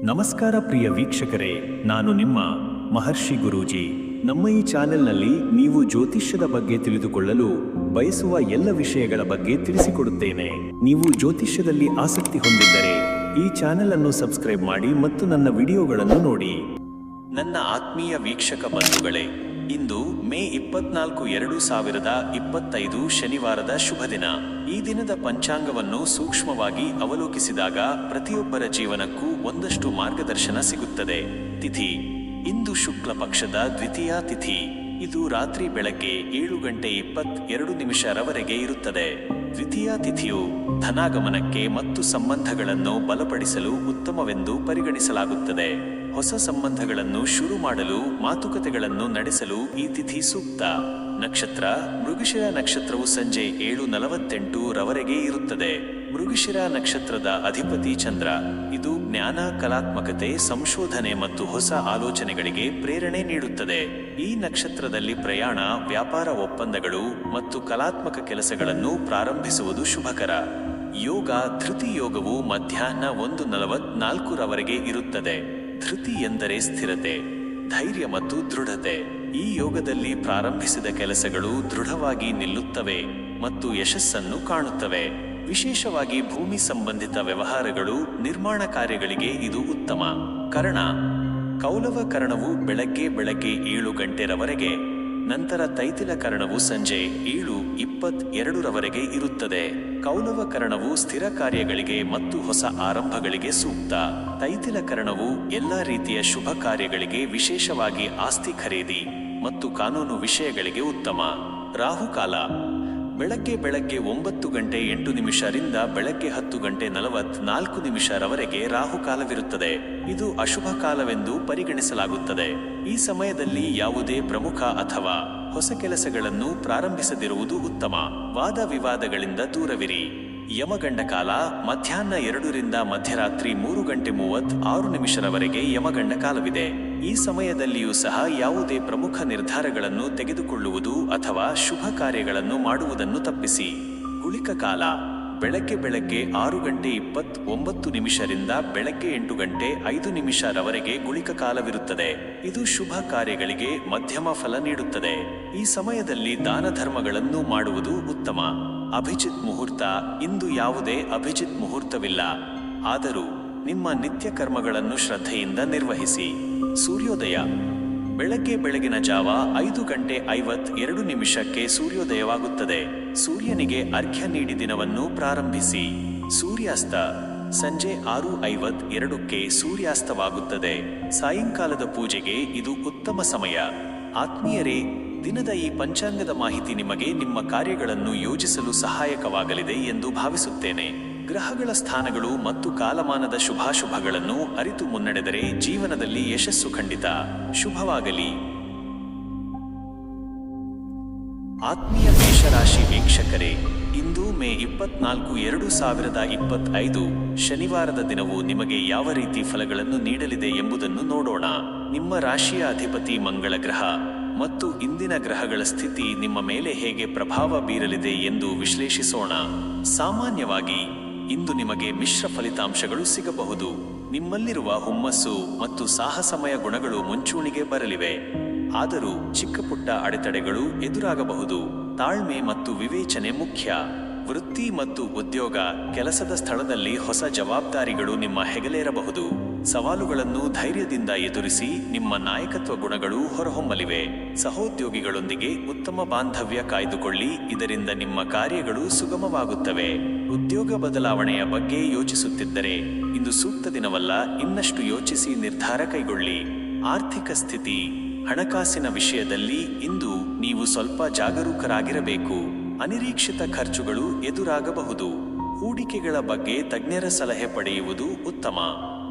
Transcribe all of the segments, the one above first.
ನಮಸ್ಕಾರ ಪ್ರಿಯ ವೀಕ್ಷಕರೇ, ನಾನು ನಿಮ್ಮ ಮಹರ್ಷಿ ಗುರೂಜಿ. ನಮ್ಮ ಈ ಚಾನೆಲ್ನಲ್ಲಿ ನೀವು ಜ್ಯೋತಿಷ್ಯದ ಬಗ್ಗೆ ತಿಳಿದುಕೊಳ್ಳಲು ಬಯಸುವ ಎಲ್ಲ ವಿಷಯಗಳ ಬಗ್ಗೆ ತಿಳಿಸಿಕೊಡುತ್ತೇನೆ. ನೀವು ಜ್ಯೋತಿಷ್ಯದಲ್ಲಿ ಆಸಕ್ತಿ ಹೊಂದಿದ್ದರೆ ಈ ಚಾನೆಲ್ ಅನ್ನು ಸಬ್ಸ್ಕ್ರೈಬ್ ಮಾಡಿ ಮತ್ತು ನನ್ನ ವಿಡಿಯೋಗಳನ್ನು ನೋಡಿ. ನನ್ನ ಆತ್ಮೀಯ ವೀಕ್ಷಕ ಬಂಧುಗಳೇ, ಇಂದು ಮೇ 24, 2025 ಶನಿವಾರದ ಶುಭ ದಿನ. ಈ ದಿನದ ಪಂಚಾಂಗವನ್ನು ಸೂಕ್ಷ್ಮವಾಗಿ ಅವಲೋಕಿಸಿದಾಗ ಪ್ರತಿಯೊಬ್ಬರ ಜೀವನಕ್ಕೂ ಒಂದಷ್ಟು ಮಾರ್ಗದರ್ಶನ ಸಿಗುತ್ತದೆ. ತಿಥಿ ಇಂದು ಶುಕ್ಲ ಪಕ್ಷದ ದ್ವಿತೀಯ ತಿಥಿ. ಇದು ರಾತ್ರಿ ಬೆಳಗ್ಗೆ 7:22 ರವರೆಗೆ ಇರುತ್ತದೆ. ದ್ವಿತೀಯ ತಿಥಿಯು ಧನಾಗಮನಕ್ಕೆ ಮತ್ತು ಸಂಬಂಧಗಳನ್ನು ಬಲಪಡಿಸಲು ಉತ್ತಮವೆಂದು ಪರಿಗಣಿಸಲಾಗುತ್ತದೆ. ಹೊಸ ಸಂಬಂಧಗಳನ್ನು ಶುರು ಮಾಡಲು, ಮಾತುಕತೆಗಳನ್ನು ನಡೆಸಲು ಈ ತಿಥಿ ಸೂಕ್ತ. ನಕ್ಷತ್ರ ಮೃಗಶಿರ ನಕ್ಷತ್ರವು ಸಂಜೆ 7:48 ರವರೆಗೆ ಇರುತ್ತದೆ. ಮೃಗಶಿರ ನಕ್ಷತ್ರದ ಅಧಿಪತಿ ಚಂದ್ರ. ಇದು ಜ್ಞಾನ, ಕಲಾತ್ಮಕತೆ, ಸಂಶೋಧನೆ ಮತ್ತು ಹೊಸ ಆಲೋಚನೆಗಳಿಗೆ ಪ್ರೇರಣೆ ನೀಡುತ್ತದೆ. ಈ ನಕ್ಷತ್ರದಲ್ಲಿ ಪ್ರಯಾಣ, ವ್ಯಾಪಾರ ಒಪ್ಪಂದಗಳು ಮತ್ತು ಕಲಾತ್ಮಕ ಕೆಲಸಗಳನ್ನು ಪ್ರಾರಂಭಿಸುವುದು ಶುಭಕರ. ಯೋಗ ಧೃತಿ ಯೋಗವು ಮಧ್ಯಾಹ್ನ 1:44 ರವರೆಗೆ ಇರುತ್ತದೆ. ಧೃತಿ ಎಂದರೆ ಸ್ಥಿರತೆ, ಧೈರ್ಯ ಮತ್ತು ದೃಢತೆ. ಈ ಯೋಗದಲ್ಲಿ ಪ್ರಾರಂಭಿಸಿದ ಕೆಲಸಗಳು ದೃಢವಾಗಿ ನಿಲ್ಲುತ್ತವೆ ಮತ್ತು ಯಶಸ್ಸನ್ನು ಕಾಣುತ್ತವೆ. ವಿಶೇಷವಾಗಿ ಭೂಮಿ ಸಂಬಂಧಿತ ವ್ಯವಹಾರಗಳು, ನಿರ್ಮಾಣ ಕಾರ್ಯಗಳಿಗೆ ಇದು ಉತ್ತಮ. ಕರ್ಣ ಕೌಲವ ಕರ್ಣವು ಬೆಳಗ್ಗೆ 7 ಗಂಟೆ ರವರೆಗೆ, ನಂತರ ತೈತಿಲ ಕರ್ಣವು ಸಂಜೆ 7:22 ರವರೆಗೆ ಇರುತ್ತದೆ. ಕೌಲವ ಕರ್ಣವು ಸ್ಥಿರ ಕಾರ್ಯಗಳಿಗೆ ಮತ್ತು ಹೊಸ ಆರಂಭಗಳಿಗೆ ಸೂಕ್ತ. ತೈತಿಲ ಕರ್ಣವು ಎಲ್ಲ ರೀತಿಯ ಶುಭ ಕಾರ್ಯಗಳಿಗೆ, ವಿಶೇಷವಾಗಿ ಆಸ್ತಿ ಖರೀದಿ ಮತ್ತು ಕಾನೂನು ವಿಷಯಗಳಿಗೆ ಉತ್ತಮ. ರಾಹುಕಾಲ ಬೆಳಗ್ಗೆ 9:08 ರಿಂದ ಬೆಳಗ್ಗೆ 10:44 ರವರೆಗೆ ರಾಹುಕಾಲವಿರುತ್ತದೆ. ಇದು ಅಶುಭ ಕಾಲವೆಂದು ಪರಿಗಣಿಸಲಾಗುತ್ತದೆ. ಈ ಸಮಯದಲ್ಲಿ ಯಾವುದೇ ಪ್ರಮುಖ ಅಥವಾ ಹೊಸ ಕೆಲಸಗಳನ್ನು ಪ್ರಾರಂಭಿಸದಿರುವುದು ಉತ್ತಮ. ವಾದ ವಿವಾದಗಳಿಂದ ದೂರವಿರಿ. ಯಮಗಂಡ ಕಾಲ ಮಧ್ಯಾಹ್ನ 2 ರಿಂದ ಮಧ್ಯರಾತ್ರಿ 3:36 ರವರೆಗೆ ಯಮಗಂಡ ಕಾಲವಿದೆ. ಈ ಸಮಯದಲ್ಲಿಯೂ ಸಹ ಯಾವುದೇ ಪ್ರಮುಖ ನಿರ್ಧಾರಗಳನ್ನು ತೆಗೆದುಕೊಳ್ಳುವುದು ಅಥವಾ ಶುಭ ಕಾರ್ಯಗಳನ್ನು ಮಾಡುವುದನ್ನು ತಪ್ಪಿಸಿ. ಗುಳಿಕ ಕಾಲ ಬೆಳಗ್ಗೆ 6:29 ರಿಂದ ಬೆಳಗ್ಗೆ 8:05 ರವರೆಗೆ ಗುಳಿಕ ಕಾಲವಿರುತ್ತದೆ. ಇದು ಶುಭ ಕಾರ್ಯಗಳಿಗೆ ಮಧ್ಯಮ ಫಲ ನೀಡುತ್ತದೆ. ಈ ಸಮಯದಲ್ಲಿ ದಾನ ಧರ್ಮಗಳನ್ನು ಮಾಡುವುದು ಉತ್ತಮ. ಅಭಿಜಿತ್ ಮುಹೂರ್ತ ಇಂದು ಯಾವುದೇ ಅಭಿಜಿತ್ ಮುಹೂರ್ತವಿಲ್ಲ. ಆದರೂ ನಿಮ್ಮ ನಿತ್ಯ ಕರ್ಮಗಳನ್ನು ಶ್ರದ್ಧೆಯಿಂದ ನಿರ್ವಹಿಸಿ. ಸೂರ್ಯೋದಯ ಬೆಳಗಿನ ಜಾವ 5:52 ಸೂರ್ಯೋದಯವಾಗುತ್ತದೆ. ಸೂರ್ಯನಿಗೆ ಅರ್ಘ್ಯ ನೀಡಿ ದಿನವನ್ನು ಪ್ರಾರಂಭಿಸಿ. ಸೂರ್ಯಾಸ್ತ ಸಂಜೆ 6:52 ಸೂರ್ಯಾಸ್ತವಾಗುತ್ತದೆ. ಸಾಯಂಕಾಲದ ಪೂಜೆಗೆ ಇದು ಉತ್ತಮ ಸಮಯ. ಆತ್ಮೀಯರೇ, ದಿನದ ಈ ಪಂಚಾಂಗದ ಮಾಹಿತಿ ನಿಮಗೆ ನಿಮ್ಮ ಕಾರ್ಯಗಳನ್ನು ಯೋಜಿಸಲು ಸಹಾಯಕವಾಗಲಿದೆ ಎಂದು ಭಾವಿಸುತ್ತೇನೆ. ಗ್ರಹಗಳ ಸ್ಥಾನಗಳು ಮತ್ತು ಕಾಲಮಾನದ ಶುಭಾಶುಭಗಳನ್ನು ಅರಿತು ಮುನ್ನಡೆದರೆ ಜೀವನದಲ್ಲಿ ಯಶಸ್ಸು ಖಂಡಿತ. ಶುಭವಾಗಲಿ. ಆತ್ಮೀಯ ಮೇಷರಾಶಿ ವೀಕ್ಷಕರೇ, ಇಂದು ಮೇ 24, 2025 ಶನಿವಾರದ ದಿನವು ನಿಮಗೆ ಯಾವ ರೀತಿ ಫಲಗಳನ್ನು ನೀಡಲಿದೆ ಎಂಬುದನ್ನು ನೋಡೋಣ. ನಿಮ್ಮ ರಾಶಿಯ ಅಧಿಪತಿ ಮಂಗಳ ಗ್ರಹ ಮತ್ತು ಇಂದಿನ ಗ್ರಹಗಳ ಸ್ಥಿತಿ ನಿಮ್ಮ ಮೇಲೆ ಹೇಗೆ ಪ್ರಭಾವ ಬೀರಲಿದೆ ಎಂದು ವಿಶ್ಲೇಷಿಸೋಣ. ಸಾಮಾನ್ಯವಾಗಿ ಇಂದು ನಿಮಗೆ ಮಿಶ್ರ ಫಲಿತಾಂಶಗಳು ಸಿಗಬಹುದು. ನಿಮ್ಮಲ್ಲಿರುವ ಹುಮ್ಮಸ್ಸು ಮತ್ತು ಸಾಹಸಮಯ ಗುಣಗಳು ಮುಂಚೂಣಿಗೆ ಬರಲಿವೆ. ಆದರೂ ಚಿಕ್ಕ ಪುಟ್ಟ ಅಡೆತಡೆಗಳು ಎದುರಾಗಬಹುದು. ತಾಳ್ಮೆ ಮತ್ತು ವಿವೇಚನೆ ಮುಖ್ಯ. ವೃತ್ತಿ ಮತ್ತು ಉದ್ಯೋಗ, ಕೆಲಸದ ಸ್ಥಳದಲ್ಲಿ ಹೊಸ ಜವಾಬ್ದಾರಿಗಳು ನಿಮ್ಮ ಹೆಗಲೇರಬಹುದು. ಸವಾಲುಗಳನ್ನು ಧೈರ್ಯದಿಂದ ಎದುರಿಸಿ ನಿಮ್ಮ ನಾಯಕತ್ವ ಗುಣಗಳು ಹೊರಹೊಮ್ಮಲಿವೆ. ಸಹೋದ್ಯೋಗಿಗಳೊಂದಿಗೆ ಉತ್ತಮ ಬಾಂಧವ್ಯ ಕಾಯ್ದುಕೊಳ್ಳಿ, ಇದರಿಂದ ನಿಮ್ಮ ಕಾರ್ಯಗಳು ಸುಗಮವಾಗುತ್ತವೆ. ಉದ್ಯೋಗ ಬದಲಾವಣೆಯ ಬಗ್ಗೆ ಯೋಚಿಸುತ್ತಿದ್ದರೆ ಇಂದು ಸೂಕ್ತ ದಿನವಲ್ಲ. ಇನ್ನಷ್ಟು ಯೋಚಿಸಿ ನಿರ್ಧಾರ ಕೈಗೊಳ್ಳಿ. ಆರ್ಥಿಕ ಸ್ಥಿತಿ ಹಣಕಾಸಿನ ವಿಷಯದಲ್ಲಿ ಇಂದು ನೀವು ಸ್ವಲ್ಪ ಜಾಗರೂಕರಾಗಿರಬೇಕು. ಅನಿರೀಕ್ಷಿತ ಖರ್ಚುಗಳು ಎದುರಾಗಬಹುದು. ಹೂಡಿಕೆಗಳ ಬಗ್ಗೆ ತಜ್ಞರ ಸಲಹೆ ಪಡೆಯುವುದು ಉತ್ತಮ.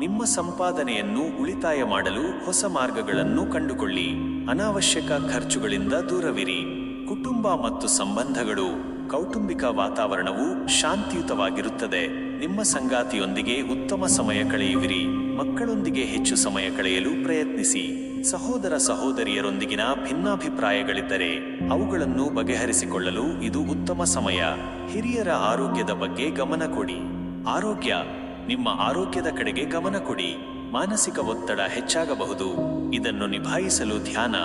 ನಿಮ್ಮ ಸಂಪಾದನೆಯನ್ನು ಉಳಿತಾಯ ಮಾಡಲು ಹೊಸ ಮಾರ್ಗಗಳನ್ನು ಕಂಡುಕೊಳ್ಳಿ. ಅನಾವಶ್ಯಕ ಖರ್ಚುಗಳಿಂದ ದೂರವಿರಿ. ಕುಟುಂಬ ಮತ್ತು ಸಂಬಂಧಗಳು ಕೌಟುಂಬಿಕ ವಾತಾವರಣವು ಶಾಂತಿಯುತವಾಗಿರುತ್ತದೆ. ನಿಮ್ಮ ಸಂಗಾತಿಯೊಂದಿಗೆ ಉತ್ತಮ ಸಮಯ ಕಳೆಯುವಿರಿ. ಮಕ್ಕಳೊಂದಿಗೆ ಹೆಚ್ಚು ಸಮಯ ಕಳೆಯಲು ಪ್ರಯತ್ನಿಸಿ. ಸಹೋದರ ಸಹೋದರಿಯರೊಂದಿಗಿನ ಭಿನ್ನಾಭಿಪ್ರಾಯಗಳಿದ್ದರೆ ಅವುಗಳನ್ನು ಬಗೆಹರಿಸಿಕೊಳ್ಳಲು ಇದು ಉತ್ತಮ ಸಮಯ. ಹಿರಿಯರ ಆರೋಗ್ಯದ ಬಗ್ಗೆ ಗಮನ ಕೊಡಿ. ಆರೋಗ್ಯ ನಿಮ್ಮ ಆರೋಗ್ಯದ ಕಡೆಗೆ ಗಮನ ಕೊಡಿ. ಮಾನಸಿಕ ಒತ್ತಡ ಹೆಚ್ಚಾಗಬಹುದು. ಇದನ್ನು ನಿಭಾಯಿಸಲು ಧ್ಯಾನ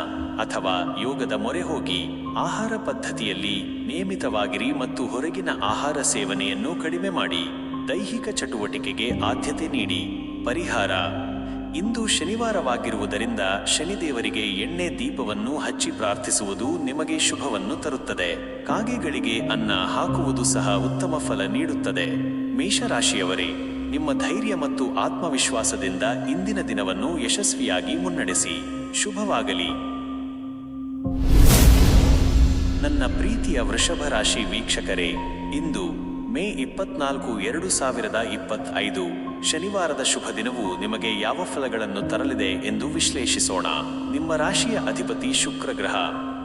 ಅಥವಾ ಯೋಗದ ಮೊರೆ ಹೋಗಿ. ಆಹಾರ ಪದ್ಧತಿಯಲ್ಲಿ ನಿಯಮಿತವಾಗಿರಿ ಮತ್ತು ಹೊರಗಿನ ಆಹಾರ ಸೇವನೆಯನ್ನು ಕಡಿಮೆ ಮಾಡಿ. ದೈಹಿಕ ಚಟುವಟಿಕೆಗೆ ಆದ್ಯತೆ ನೀಡಿ. ಪರಿಹಾರ: ಇಂದು ಶನಿವಾರವಾಗಿರುವುದರಿಂದ ಶನಿದೇವರಿಗೆ ಎಣ್ಣೆ ದೀಪವನ್ನು ಹಚ್ಚಿ ಪ್ರಾರ್ಥಿಸುವುದು ನಿಮಗೆ ಶುಭವನ್ನು ತರುತ್ತದೆ. ಕಾಗೆಗಳಿಗೆ ಅನ್ನ ಹಾಕುವುದು ಸಹ ಉತ್ತಮ ಫಲ ನೀಡುತ್ತದೆ. ಮೇಷರಾಶಿಯವರೇ, ನಿಮ್ಮ ಧೈರ್ಯ ಮತ್ತು ಆತ್ಮವಿಶ್ವಾಸದಿಂದ ಇಂದಿನ ದಿನವನ್ನು ಯಶಸ್ವಿಯಾಗಿ ಮುನ್ನಡೆಸಿ. ಶುಭವಾಗಲಿ. ನನ್ನ ಪ್ರೀತಿಯ ವೃಷಭ ರಾಶಿ ವೀಕ್ಷಕರೇ, ಇಂದು ಮೇ 24, 2025 ಶನಿವಾರದ ಶುಭ ದಿನವು ನಿಮಗೆ ಯಾವ ಫಲಗಳನ್ನು ತರಲಿದೆ ಎಂದು ವಿಶ್ಲೇಷಿಸೋಣ. ನಿಮ್ಮ ರಾಶಿಯ ಅಧಿಪತಿ ಶುಕ್ರ ಗ್ರಹ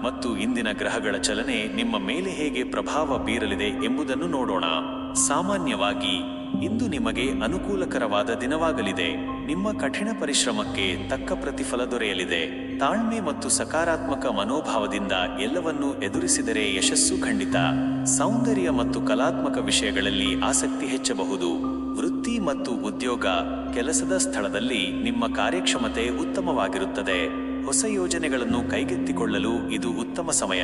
ಮತ್ತು ಇಂದಿನ ಗ್ರಹಗಳ ಚಲನೆ ನಿಮ್ಮ ಮೇಲೆ ಹೇಗೆ ಪ್ರಭಾವ ಬೀರಲಿದೆ ಎಂಬುದನ್ನು ನೋಡೋಣ. ಸಾಮಾನ್ಯವಾಗಿ ಇಂದು ನಿಮಗೆ ಅನುಕೂಲಕರವಾದ ದಿನವಾಗಲಿದೆ. ನಿಮ್ಮ ಕಠಿಣ ಪರಿಶ್ರಮಕ್ಕೆ ತಕ್ಕ ಪ್ರತಿಫಲ ದೊರೆಯಲಿದೆ. ತಾಳ್ಮೆ ಮತ್ತು ಸಕಾರಾತ್ಮಕ ಮನೋಭಾವದಿಂದ ಎಲ್ಲವನ್ನೂ ಎದುರಿಸಿದರೆ ಯಶಸ್ಸು ಖಂಡಿತ. ಸೌಂದರ್ಯ ಮತ್ತು ಕಲಾತ್ಮಕ ವಿಷಯಗಳಲ್ಲಿ ಆಸಕ್ತಿ ಹೆಚ್ಚಬಹುದು. ವೃತ್ತಿ ಮತ್ತು ಉದ್ಯೋಗ, ಕೆಲಸದ ಸ್ಥಳದಲ್ಲಿ ನಿಮ್ಮ ಕಾರ್ಯಕ್ಷಮತೆ ಉತ್ತಮವಾಗಿರುತ್ತದೆ. ಹೊಸ ಯೋಜನೆಗಳನ್ನು ಕೈಗೆತ್ತಿಕೊಳ್ಳಲು ಇದು ಉತ್ತಮ ಸಮಯ.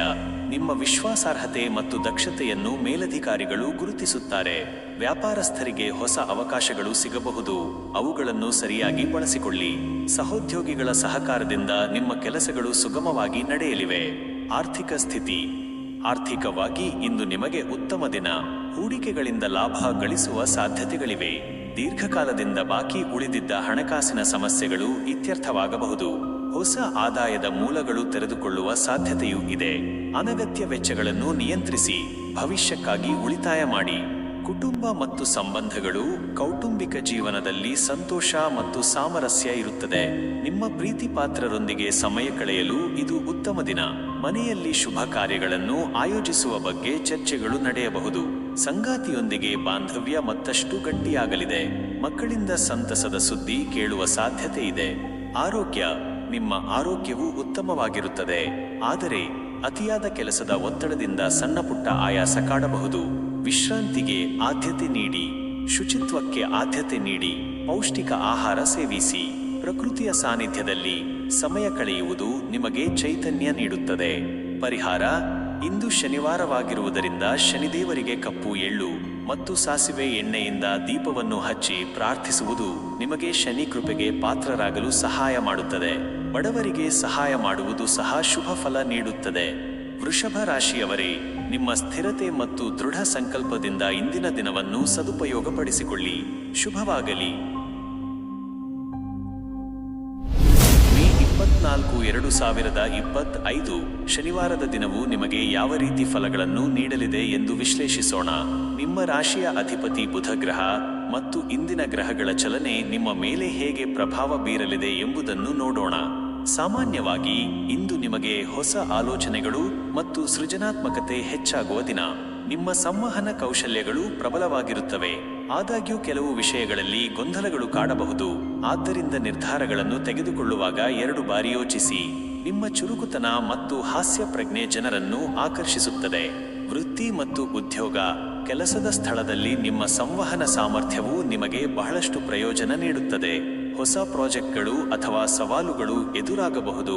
ನಿಮ್ಮ ವಿಶ್ವಾಸಾರ್ಹತೆ ಮತ್ತು ದಕ್ಷತೆಯನ್ನು ಮೇಲಧಿಕಾರಿಗಳು ಗುರುತಿಸುತ್ತಾರೆ. ವ್ಯಾಪಾರಸ್ಥರಿಗೆ ಹೊಸ ಅವಕಾಶಗಳು ಸಿಗಬಹುದು. ಅವುಗಳನ್ನು ಸರಿಯಾಗಿ ಬಳಸಿಕೊಳ್ಳಿ. ಸಹೋದ್ಯೋಗಿಗಳ ಸಹಕಾರದಿಂದ ನಿಮ್ಮ ಕೆಲಸಗಳು ಸುಗಮವಾಗಿ ನಡೆಯಲಿವೆ. ಆರ್ಥಿಕ ಸ್ಥಿತಿ: ಆರ್ಥಿಕವಾಗಿ ಇಂದು ನಿಮಗೆ ಉತ್ತಮ ದಿನ. ಹೂಡಿಕೆಗಳಿಂದ ಲಾಭ ಗಳಿಸುವ ಸಾಧ್ಯತೆಗಳಿವೆ. ದೀರ್ಘಕಾಲದಿಂದ ಬಾಕಿ ಉಳಿದಿದ್ದ ಹಣಕಾಸಿನ ಸಮಸ್ಯೆಗಳು ಇತ್ಯರ್ಥವಾಗಬಹುದು. ಹೊಸ ಆದಾಯದ ಮೂಲಗಳು ತೆರೆದುಕೊಳ್ಳುವ ಸಾಧ್ಯತೆಯೂ ಇದೆ. ಅನಗತ್ಯ ವೆಚ್ಚಗಳನ್ನು ನಿಯಂತ್ರಿಸಿ ಭವಿಷ್ಯಕ್ಕಾಗಿ ಉಳಿತಾಯ ಮಾಡಿ. ಕುಟುಂಬ ಮತ್ತು ಸಂಬಂಧಗಳು: ಕೌಟುಂಬಿಕ ಜೀವನದಲ್ಲಿ ಸಂತೋಷ ಮತ್ತು ಸಾಮರಸ್ಯ ಇರುತ್ತದೆ. ನಿಮ್ಮ ಪ್ರೀತಿ ಪಾತ್ರರೊಂದಿಗೆ ಸಮಯ ಕಳೆಯಲು ಇದು ಉತ್ತಮ ದಿನ. ಮನೆಯಲ್ಲಿ ಶುಭ ಕಾರ್ಯಗಳನ್ನು ಆಯೋಜಿಸುವ ಬಗ್ಗೆ ಚರ್ಚೆಗಳು ನಡೆಯಬಹುದು. ಸಂಗಾತಿಯೊಂದಿಗೆ ಬಾಂಧವ್ಯ ಮತ್ತಷ್ಟು ಗಟ್ಟಿಯಾಗಲಿದೆ. ಮಕ್ಕಳಿಂದ ಸಂತಸದ ಸುದ್ದಿ ಕೇಳುವ ಸಾಧ್ಯತೆ ಇದೆ. ಆರೋಗ್ಯ: ನಿಮ್ಮ ಆರೋಗ್ಯವು ಉತ್ತಮವಾಗಿರುತ್ತದೆ, ಆದರೆ ಅತಿಯಾದ ಕೆಲಸದ ಒತ್ತಡದಿಂದ ಸಣ್ಣಪುಟ್ಟ ಆಯಾಸ ಕಾಡಬಹುದು. ವಿಶ್ರಾಂತಿಗೆ ಆದ್ಯತೆ ನೀಡಿ. ಶುಚಿತ್ವಕ್ಕೆ ಆದ್ಯತೆ ನೀಡಿ. ಪೌಷ್ಟಿಕ ಆಹಾರ ಸೇವಿಸಿ. ಪ್ರಕೃತಿಯ ಸಾನ್ನಿಧ್ಯದಲ್ಲಿ ಸಮಯ ಕಳೆಯುವುದು ನಿಮಗೆ ಚೈತನ್ಯ ನೀಡುತ್ತದೆ. ಪರಿಹಾರ: ಇಂದು ಶನಿವಾರವಾಗಿರುವುದರಿಂದ ಶನಿದೇವರಿಗೆ ಕಪ್ಪು ಎಳ್ಳು ಮತ್ತು ಸಾಸಿವೆ ಎಣ್ಣೆಯಿಂದ ದೀಪವನ್ನು ಹಚ್ಚಿ ಪ್ರಾರ್ಥಿಸುವುದು ನಿಮಗೆ ಶನಿ ಕೃಪೆಗೆ ಪಾತ್ರರಾಗಲು ಸಹಾಯ ಮಾಡುತ್ತದೆ. ಬಡವರಿಗೆ ಸಹಾಯ ಮಾಡುವುದು ಸಹ ಶುಭ ಫಲ ನೀಡುತ್ತದೆ. ವೃಷಭ ರಾಶಿಯವರೇ, ನಿಮ್ಮ ಸ್ಥಿರತೆ ಮತ್ತು ದೃಢ ಸಂಕಲ್ಪದಿಂದ ಇಂದಿನ ದಿನವನ್ನು ಸದುಪಯೋಗಪಡಿಸಿಕೊಳ್ಳಿ. ಶುಭವಾಗಲಿ. ಮೇ 24, 2025 ಶನಿವಾರದ ದಿನವು ನಿಮಗೆ ಯಾವ ರೀತಿ ಫಲಗಳನ್ನು ನೀಡಲಿದೆ ಎಂದು ವಿಶ್ಲೇಷಿಸೋಣ. ನಿಮ್ಮ ರಾಶಿಯ ಅಧಿಪತಿ ಬುಧ ಗ್ರಹ ಮತ್ತು ಇಂದಿನ ಗ್ರಹಗಳ ಚಲನೆ ನಿಮ್ಮ ಮೇಲೆ ಹೇಗೆ ಪ್ರಭಾವ ಬೀರಲಿದೆ ಎಂಬುದನ್ನು ನೋಡೋಣ. ಸಾಮಾನ್ಯವಾಗಿ ಇಂದು ನಿಮಗೆ ಹೊಸ ಆಲೋಚನೆಗಳು ಮತ್ತು ಸೃಜನಾತ್ಮಕತೆ ಹೆಚ್ಚಾಗುವ ದಿನ. ನಿಮ್ಮ ಸಂವಹನ ಕೌಶಲ್ಯಗಳು ಪ್ರಬಲವಾಗಿರುತ್ತವೆ. ಆದಾಗ್ಯೂ ಕೆಲವು ವಿಷಯಗಳಲ್ಲಿ ಗೊಂದಲಗಳು ಕಾಡಬಹುದು. ಆದ್ದರಿಂದ ನಿರ್ಧಾರಗಳನ್ನು ತೆಗೆದುಕೊಳ್ಳುವಾಗ 2 ಬಾರಿ ಯೋಚಿಸಿ. ನಿಮ್ಮ ಚುರುಕುತನ ಮತ್ತು ಹಾಸ್ಯ ಪ್ರಜ್ಞೆ ಜನರನ್ನು ಆಕರ್ಷಿಸುತ್ತದೆ. ವೃತ್ತಿ ಮತ್ತು ಉದ್ಯೋಗ: ಕೆಲಸದ ಸ್ಥಳದಲ್ಲಿ ನಿಮ್ಮ ಸಂವಹನ ಸಾಮರ್ಥ್ಯವು ನಿಮಗೆ ಬಹಳಷ್ಟು ಪ್ರಯೋಜನ ನೀಡುತ್ತದೆ. ಹೊಸ ಪ್ರಾಜೆಕ್ಟ್ಗಳು ಅಥವಾ ಸವಾಲುಗಳು ಎದುರಾಗಬಹುದು.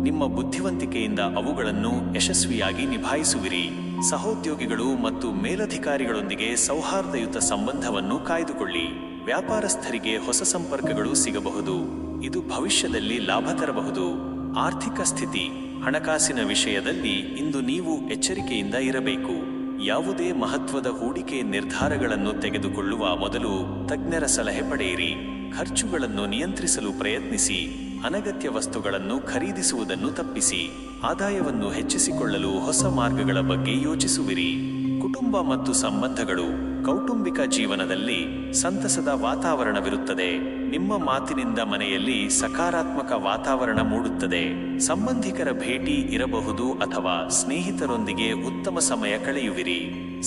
ನಿಮ್ಮ ಬುದ್ಧಿವಂತಿಕೆಯಿಂದ ಅವುಗಳನ್ನು ಯಶಸ್ವಿಯಾಗಿ ನಿಭಾಯಿಸುವಿರಿ. ಸಹೋದ್ಯೋಗಿಗಳು ಮತ್ತು ಮೇಲಧಿಕಾರಿಗಳೊಂದಿಗೆ ಸೌಹಾರ್ದಯುತ ಸಂಬಂಧವನ್ನು ಕಾಯ್ದುಕೊಳ್ಳಿ. ವ್ಯಾಪಾರಸ್ಥರಿಗೆ ಹೊಸ ಸಂಪರ್ಕಗಳು ಸಿಗಬಹುದು. ಇದು ಭವಿಷ್ಯದಲ್ಲಿ ಲಾಭ ತರಬಹುದು. ಆರ್ಥಿಕ ಸ್ಥಿತಿ: ಹಣಕಾಸಿನ ವಿಷಯದಲ್ಲಿ ಇಂದು ನೀವು ಎಚ್ಚರಿಕೆಯಿಂದ ಇರಬೇಕು. ಯಾವುದೇ ಮಹತ್ವದ ಹೂಡಿಕೆ ನಿರ್ಧಾರಗಳನ್ನು ತೆಗೆದುಕೊಳ್ಳುವ ಮೊದಲು ತಜ್ಞರ ಸಲಹೆ ಪಡೆಯಿರಿ. ಖರ್ಚುಗಳನ್ನು ನಿಯಂತ್ರಿಸಲು ಪ್ರಯತ್ನಿಸಿ. ಅನಗತ್ಯ ವಸ್ತುಗಳನ್ನು ಖರೀದಿಸುವುದನ್ನು ತಪ್ಪಿಸಿ. ಆದಾಯವನ್ನು ಹೆಚ್ಚಿಸಿಕೊಳ್ಳಲು ಹೊಸ ಮಾರ್ಗಗಳ ಬಗ್ಗೆ ಯೋಚಿಸುವಿರಿ. ಕುಟುಂಬ ಮತ್ತು ಸಂಬಂಧಗಳು: ಕೌಟುಂಬಿಕ ಜೀವನದಲ್ಲಿ ಸಂತಸದ ವಾತಾವರಣವಿರುತ್ತದೆ. ನಿಮ್ಮ ಮಾತಿನಿಂದ ಮನೆಯಲ್ಲಿ ಸಕಾರಾತ್ಮಕ ವಾತಾವರಣ ಮೂಡುತ್ತದೆ. ಸಂಬಂಧಿಕರ ಭೇಟಿ ಇರಬಹುದು ಅಥವಾ ಸ್ನೇಹಿತರೊಂದಿಗೆ ಉತ್ತಮ ಸಮಯ ಕಳೆಯುವಿರಿ.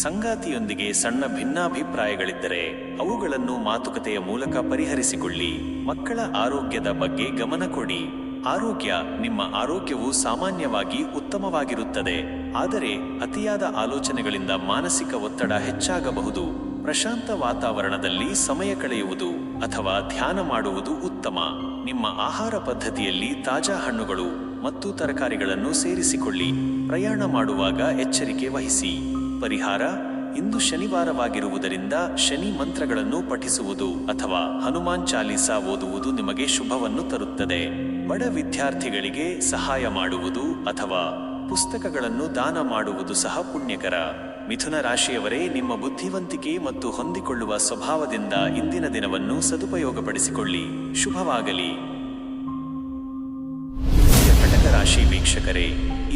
ಸಂಗಾತಿಯೊಂದಿಗೆ ಸಣ್ಣ ಭಿನ್ನಾಭಿಪ್ರಾಯಗಳಿದ್ದರೆ ಅವುಗಳನ್ನು ಮಾತುಕತೆಯ ಮೂಲಕ ಪರಿಹರಿಸಿಕೊಳ್ಳಿ. ಮಕ್ಕಳ ಆರೋಗ್ಯದ ಬಗ್ಗೆ ಗಮನ ಕೊಡಿ. ಆರೋಗ್ಯ: ನಿಮ್ಮ ಆರೋಗ್ಯವು ಸಾಮಾನ್ಯವಾಗಿ ಉತ್ತಮವಾಗಿರುತ್ತದೆ, ಆದರೆ ಅತಿಯಾದ ಆಲೋಚನೆಗಳಿಂದ ಮಾನಸಿಕ ಒತ್ತಡ ಹೆಚ್ಚಾಗಬಹುದು. ಪ್ರಶಾಂತ ವಾತಾವರಣದಲ್ಲಿ ಸಮಯ ಕಳೆಯುವುದು ಅಥವಾ ಧ್ಯಾನ ಮಾಡುವುದು ಉತ್ತಮ. ನಿಮ್ಮ ಆಹಾರ ಪದ್ಧತಿಯಲ್ಲಿ ತಾಜಾ ಹಣ್ಣುಗಳು ಮತ್ತು ತರಕಾರಿಗಳನ್ನು ಸೇರಿಸಿಕೊಳ್ಳಿ. ಪ್ರಯಾಣ ಮಾಡುವಾಗ ಎಚ್ಚರಿಕೆ ವಹಿಸಿ. ಪರಿಹಾರ: ಇಂದು ಶನಿವಾರವಾಗಿರುವುದರಿಂದ ಶನಿ ಮಂತ್ರಗಳನ್ನು ಪಠಿಸುವುದು ಅಥವಾ ಹನುಮಾನ್ ಚಾಲೀಸಾ ಓದುವುದು ನಿಮಗೆ ಶುಭವನ್ನು ತರುತ್ತದೆ. ಬಡ ವಿದ್ಯಾರ್ಥಿಗಳಿಗೆ ಸಹಾಯ ಮಾಡುವುದು ಅಥವಾ ಪುಸ್ತಕಗಳನ್ನು ದಾನ ಮಾಡುವುದು ಸಹ ಪುಣ್ಯಕರ. ಮಿಥುನ ರಾಶಿಯವರೇ, ನಿಮ್ಮ ಬುದ್ಧಿವಂತಿಕೆ ಮತ್ತು ಹೊಂದಿಕೊಳ್ಳುವ ಸ್ವಭಾವದಿಂದ ಇಂದಿನ ದಿನವನ್ನು ಸದುಪಯೋಗಪಡಿಸಿಕೊಳ್ಳಿ. ಶುಭವಾಗಲಿ. ಕಟಕ ರಾಶಿ ವೀಕ್ಷಕರೇ,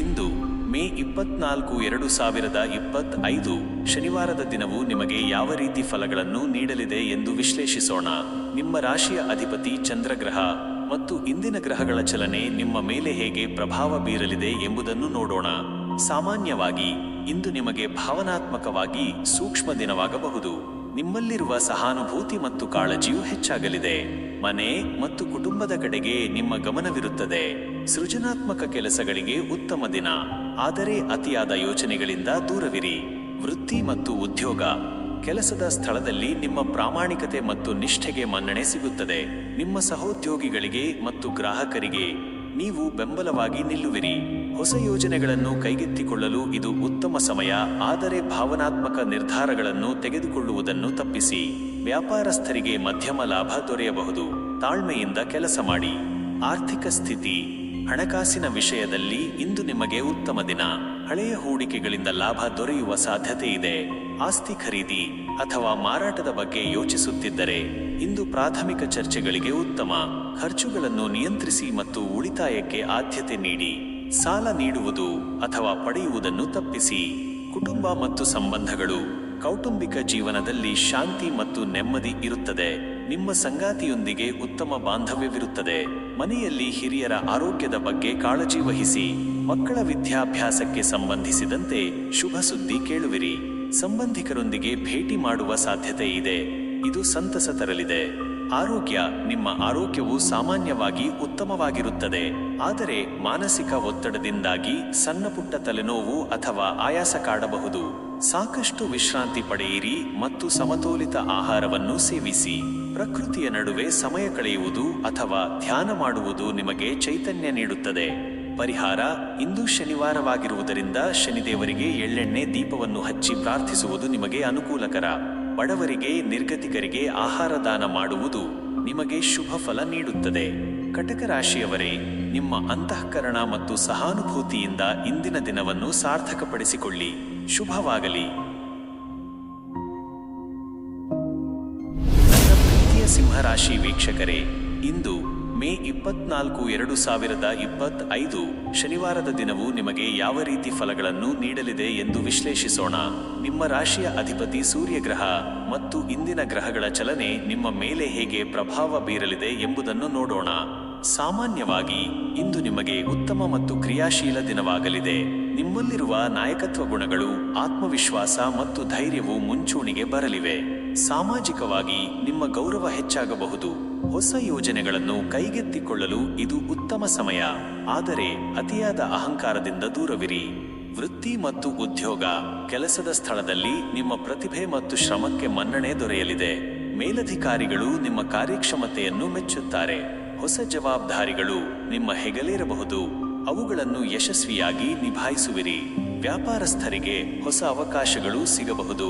ಇಂದು ಮೇ 24, 2025 ಶನಿವಾರದ ದಿನವು ನಿಮಗೆ ಯಾವ ರೀತಿ ಫಲಗಳನ್ನು ನೀಡಲಿದೆ ಎಂದು ವಿಶ್ಲೇಷಿಸೋಣ. ನಿಮ್ಮ ರಾಶಿಯ ಅಧಿಪತಿ ಚಂದ್ರಗ್ರಹ ಮತ್ತು ಇಂದಿನ ಗ್ರಹಗಳ ಚಲನೆ ನಿಮ್ಮ ಮೇಲೆ ಹೇಗೆ ಪ್ರಭಾವ ಬೀರಲಿದೆ ಎಂಬುದನ್ನು ನೋಡೋಣ. ಸಾಮಾನ್ಯವಾಗಿ ಇಂದು ನಿಮಗೆ ಭಾವನಾತ್ಮಕವಾಗಿ ಸೂಕ್ಷ್ಮ ದಿನವಾಗಬಹುದು. ನಿಮ್ಮಲ್ಲಿರುವ ಸಹಾನುಭೂತಿ ಮತ್ತು ಕಾಳಜಿಯು ಹೆಚ್ಚಾಗಲಿದೆ. ಮನೆ ಮತ್ತು ಕುಟುಂಬದ ಕಡೆಗೆ ನಿಮ್ಮ ಗಮನವಿರುತ್ತದೆ. ಸೃಜನಾತ್ಮಕ ಕೆಲಸಗಳಿಗೆ ಉತ್ತಮ ದಿನ, ಆದರೆ ಅತಿಯಾದ ಯೋಚನೆಗಳಿಂದ ದೂರವಿರಿ. ವೃತ್ತಿ ಮತ್ತು ಉದ್ಯೋಗ: ಕೆಲಸದ ಸ್ಥಳದಲ್ಲಿ ನಿಮ್ಮ ಪ್ರಾಮಾಣಿಕತೆ ಮತ್ತು ನಿಷ್ಠೆಗೆ ಮನ್ನಣೆ ಸಿಗುತ್ತದೆ. ನಿಮ್ಮ ಸಹೋದ್ಯೋಗಿಗಳಿಗೆ ಮತ್ತು ಗ್ರಾಹಕರಿಗೆ ನೀವು ಬೆಂಬಲವಾಗಿ ನಿಲ್ಲುವಿರಿ. ಹೊಸ ಯೋಜನೆಗಳನ್ನು ಕೈಗೆತ್ತಿಕೊಳ್ಳಲು ಇದು ಉತ್ತಮ ಸಮಯ, ಆದರೆ ಭಾವನಾತ್ಮಕ ನಿರ್ಧಾರಗಳನ್ನು ತೆಗೆದುಕೊಳ್ಳುವುದನ್ನು ತಪ್ಪಿಸಿ. ವ್ಯಾಪಾರಸ್ಥರಿಗೆ ಮಧ್ಯಮ ಲಾಭ ದೊರೆಯಬಹುದು. ತಾಳ್ಮೆಯಿಂದ ಕೆಲಸ ಮಾಡಿ. ಆರ್ಥಿಕ ಸ್ಥಿತಿ: ಹಣಕಾಸಿನ ವಿಷಯದಲ್ಲಿ ಇಂದು ನಿಮಗೆ ಉತ್ತಮ ದಿನ. ಹಳೆಯ ಹೂಡಿಕೆಗಳಿಂದ ಲಾಭ ದೊರೆಯುವ ಸಾಧ್ಯತೆ ಇದೆ. ಆಸ್ತಿ ಖರೀದಿ ಅಥವಾ ಮಾರಾಟದ ಬಗ್ಗೆ ಯೋಚಿಸುತ್ತಿದ್ದರೆ ಇಂದು ಪ್ರಾಥಮಿಕ ಚರ್ಚೆಗಳಿಗೆ ಉತ್ತಮ. ಖರ್ಚುಗಳನ್ನು ನಿಯಂತ್ರಿಸಿ ಮತ್ತು ಉಳಿತಾಯಕ್ಕೆ ಆದ್ಯತೆ ನೀಡಿ. ಸಾಲ ನೀಡುವುದು ಅಥವಾ ಪಡೆಯುವುದನ್ನು ತಪ್ಪಿಸಿ. ಕುಟುಂಬ ಮತ್ತು ಸಂಬಂಧಗಳು: ಕೌಟುಂಬಿಕ ಜೀವನದಲ್ಲಿ ಶಾಂತಿ ಮತ್ತು ನೆಮ್ಮದಿ ಇರುತ್ತದೆ. ನಿಮ್ಮ ಸಂಗಾತಿಯೊಂದಿಗೆ ಉತ್ತಮ ಬಾಂಧವ್ಯವಿರುತ್ತದೆ. ಮನೆಯಲ್ಲಿ ಹಿರಿಯರ ಆರೋಗ್ಯದ ಬಗ್ಗೆ ಕಾಳಜಿ ವಹಿಸಿ. ಮಕ್ಕಳ ವಿದ್ಯಾಭ್ಯಾಸಕ್ಕೆ ಸಂಬಂಧಿಸಿದಂತೆ ಶುಭ ಸುದ್ದಿ ಕೇಳುವಿರಿ. ಸಂಬಂಧಿಕರೊಂದಿಗೆ ಭೇಟಿ ಮಾಡುವ ಸಾಧ್ಯತೆ ಇದೆ, ಇದು ಸಂತಸ ತರಲಿದೆ. ಆರೋಗ್ಯ: ನಿಮ್ಮ ಆರೋಗ್ಯವು ಸಾಮಾನ್ಯವಾಗಿ ಉತ್ತಮವಾಗಿರುತ್ತದೆ, ಆದರೆ ಮಾನಸಿಕ ಒತ್ತಡದಿಂದಾಗಿ ಸಣ್ಣಪುಟ್ಟ ತಲೆನೋವು ಅಥವಾ ಆಯಾಸ ಕಾಡಬಹುದು. ಸಾಕಷ್ಟು ವಿಶ್ರಾಂತಿ ಪಡೆಯಿರಿ ಮತ್ತು ಸಮತೋಲಿತ ಆಹಾರವನ್ನು ಸೇವಿಸಿ. ಪ್ರಕೃತಿಯ ನಡುವೆ ಸಮಯ ಕಳೆಯುವುದು ಅಥವಾ ಧ್ಯಾನ ಮಾಡುವುದು ನಿಮಗೆ ಚೈತನ್ಯ ನೀಡುತ್ತದೆ. ಪರಿಹಾರ: ಇಂದು ಶನಿವಾರವಾಗಿರುವುದರಿಂದ ಶನಿದೇವರಿಗೆ ಎಳ್ಳೆಣ್ಣೆ ದೀಪವನ್ನು ಹಚ್ಚಿ ಪ್ರಾರ್ಥಿಸುವುದು ನಿಮಗೆ ಅನುಕೂಲಕರ. ಬಡವರಿಗೆ, ನಿರ್ಗತಿಕರಿಗೆ ಆಹಾರ ದಾನ ಮಾಡುವುದು ನಿಮಗೆ ಶುಭ ಫಲ ನೀಡುತ್ತದೆ. ಕಟಕ ರಾಶಿಯವರೇ, ನಿಮ್ಮ ಅಂತಃಕರಣ ಮತ್ತು ಸಹಾನುಭೂತಿಯಿಂದ ಇಂದಿನ ದಿನವನ್ನು ಸಾರ್ಥಕಪಡಿಸಿಕೊಳ್ಳಿ. ಶುಭವಾಗಲಿ. ನನ್ನ ಪ್ರೀತಿಯ ಸಿಂಹರಾಶಿ ವೀಕ್ಷಕರೇ, ಇಂದು ಮೇ 24, 2025 ಶನಿವಾರದ ದಿನವು ನಿಮಗೆ ಯಾವ ರೀತಿ ಫಲಗಳನ್ನು ನೀಡಲಿದೆ ಎಂದು ವಿಶ್ಲೇಷಿಸೋಣ. ನಿಮ್ಮ ರಾಶಿಯ ಅಧಿಪತಿ ಸೂರ್ಯಗ್ರಹ ಮತ್ತು ಇಂದಿನ ಗ್ರಹಗಳ ಚಲನೆ ನಿಮ್ಮ ಮೇಲೆ ಹೇಗೆ ಪ್ರಭಾವ ಬೀರಲಿದೆ ಎಂಬುದನ್ನು ನೋಡೋಣ. ಸಾಮಾನ್ಯವಾಗಿ ಇಂದು ನಿಮಗೆ ಉತ್ತಮ ಮತ್ತು ಕ್ರಿಯಾಶೀಲ ದಿನವಾಗಲಿದೆ. ನಿಮ್ಮಲ್ಲಿರುವ ನಾಯಕತ್ವ ಗುಣಗಳು, ಆತ್ಮವಿಶ್ವಾಸ ಮತ್ತು ಧೈರ್ಯವು ಮುಂಚೂಣಿಗೆ ಬರಲಿವೆ. ಸಾಮಾಜಿಕವಾಗಿ ನಿಮ್ಮ ಗೌರವ ಹೆಚ್ಚಾಗಬಹುದು. ಹೊಸ ಯೋಜನೆಗಳನ್ನು ಕೈಗೆತ್ತಿಕೊಳ್ಳಲು ಇದು ಉತ್ತಮ ಸಮಯ, ಆದರೆ ಅತಿಯಾದ ಅಹಂಕಾರದಿಂದ ದೂರವಿರಿ. ವೃತ್ತಿ ಮತ್ತು ಉದ್ಯೋಗ: ಕೆಲಸದ ಸ್ಥಳದಲ್ಲಿ ನಿಮ್ಮ ಪ್ರತಿಭೆ ಮತ್ತು ಶ್ರಮಕ್ಕೆ ಮನ್ನಣೆ ದೊರೆಯಲಿದೆ. ಮೇಲಧಿಕಾರಿಗಳು ನಿಮ್ಮ ಕಾರ್ಯಕ್ಷಮತೆಯನ್ನು ಮೆಚ್ಚುತ್ತಾರೆ. ಹೊಸ ಜವಾಬ್ದಾರಿಗಳು ನಿಮ್ಮ ಹೆಗಲೇರಬಹುದು, ಅವುಗಳನ್ನು ಯಶಸ್ವಿಯಾಗಿ ನಿಭಾಯಿಸುವಿರಿ. ವ್ಯಾಪಾರಸ್ಥರಿಗೆ ಹೊಸ ಅವಕಾಶಗಳು ಸಿಗಬಹುದು,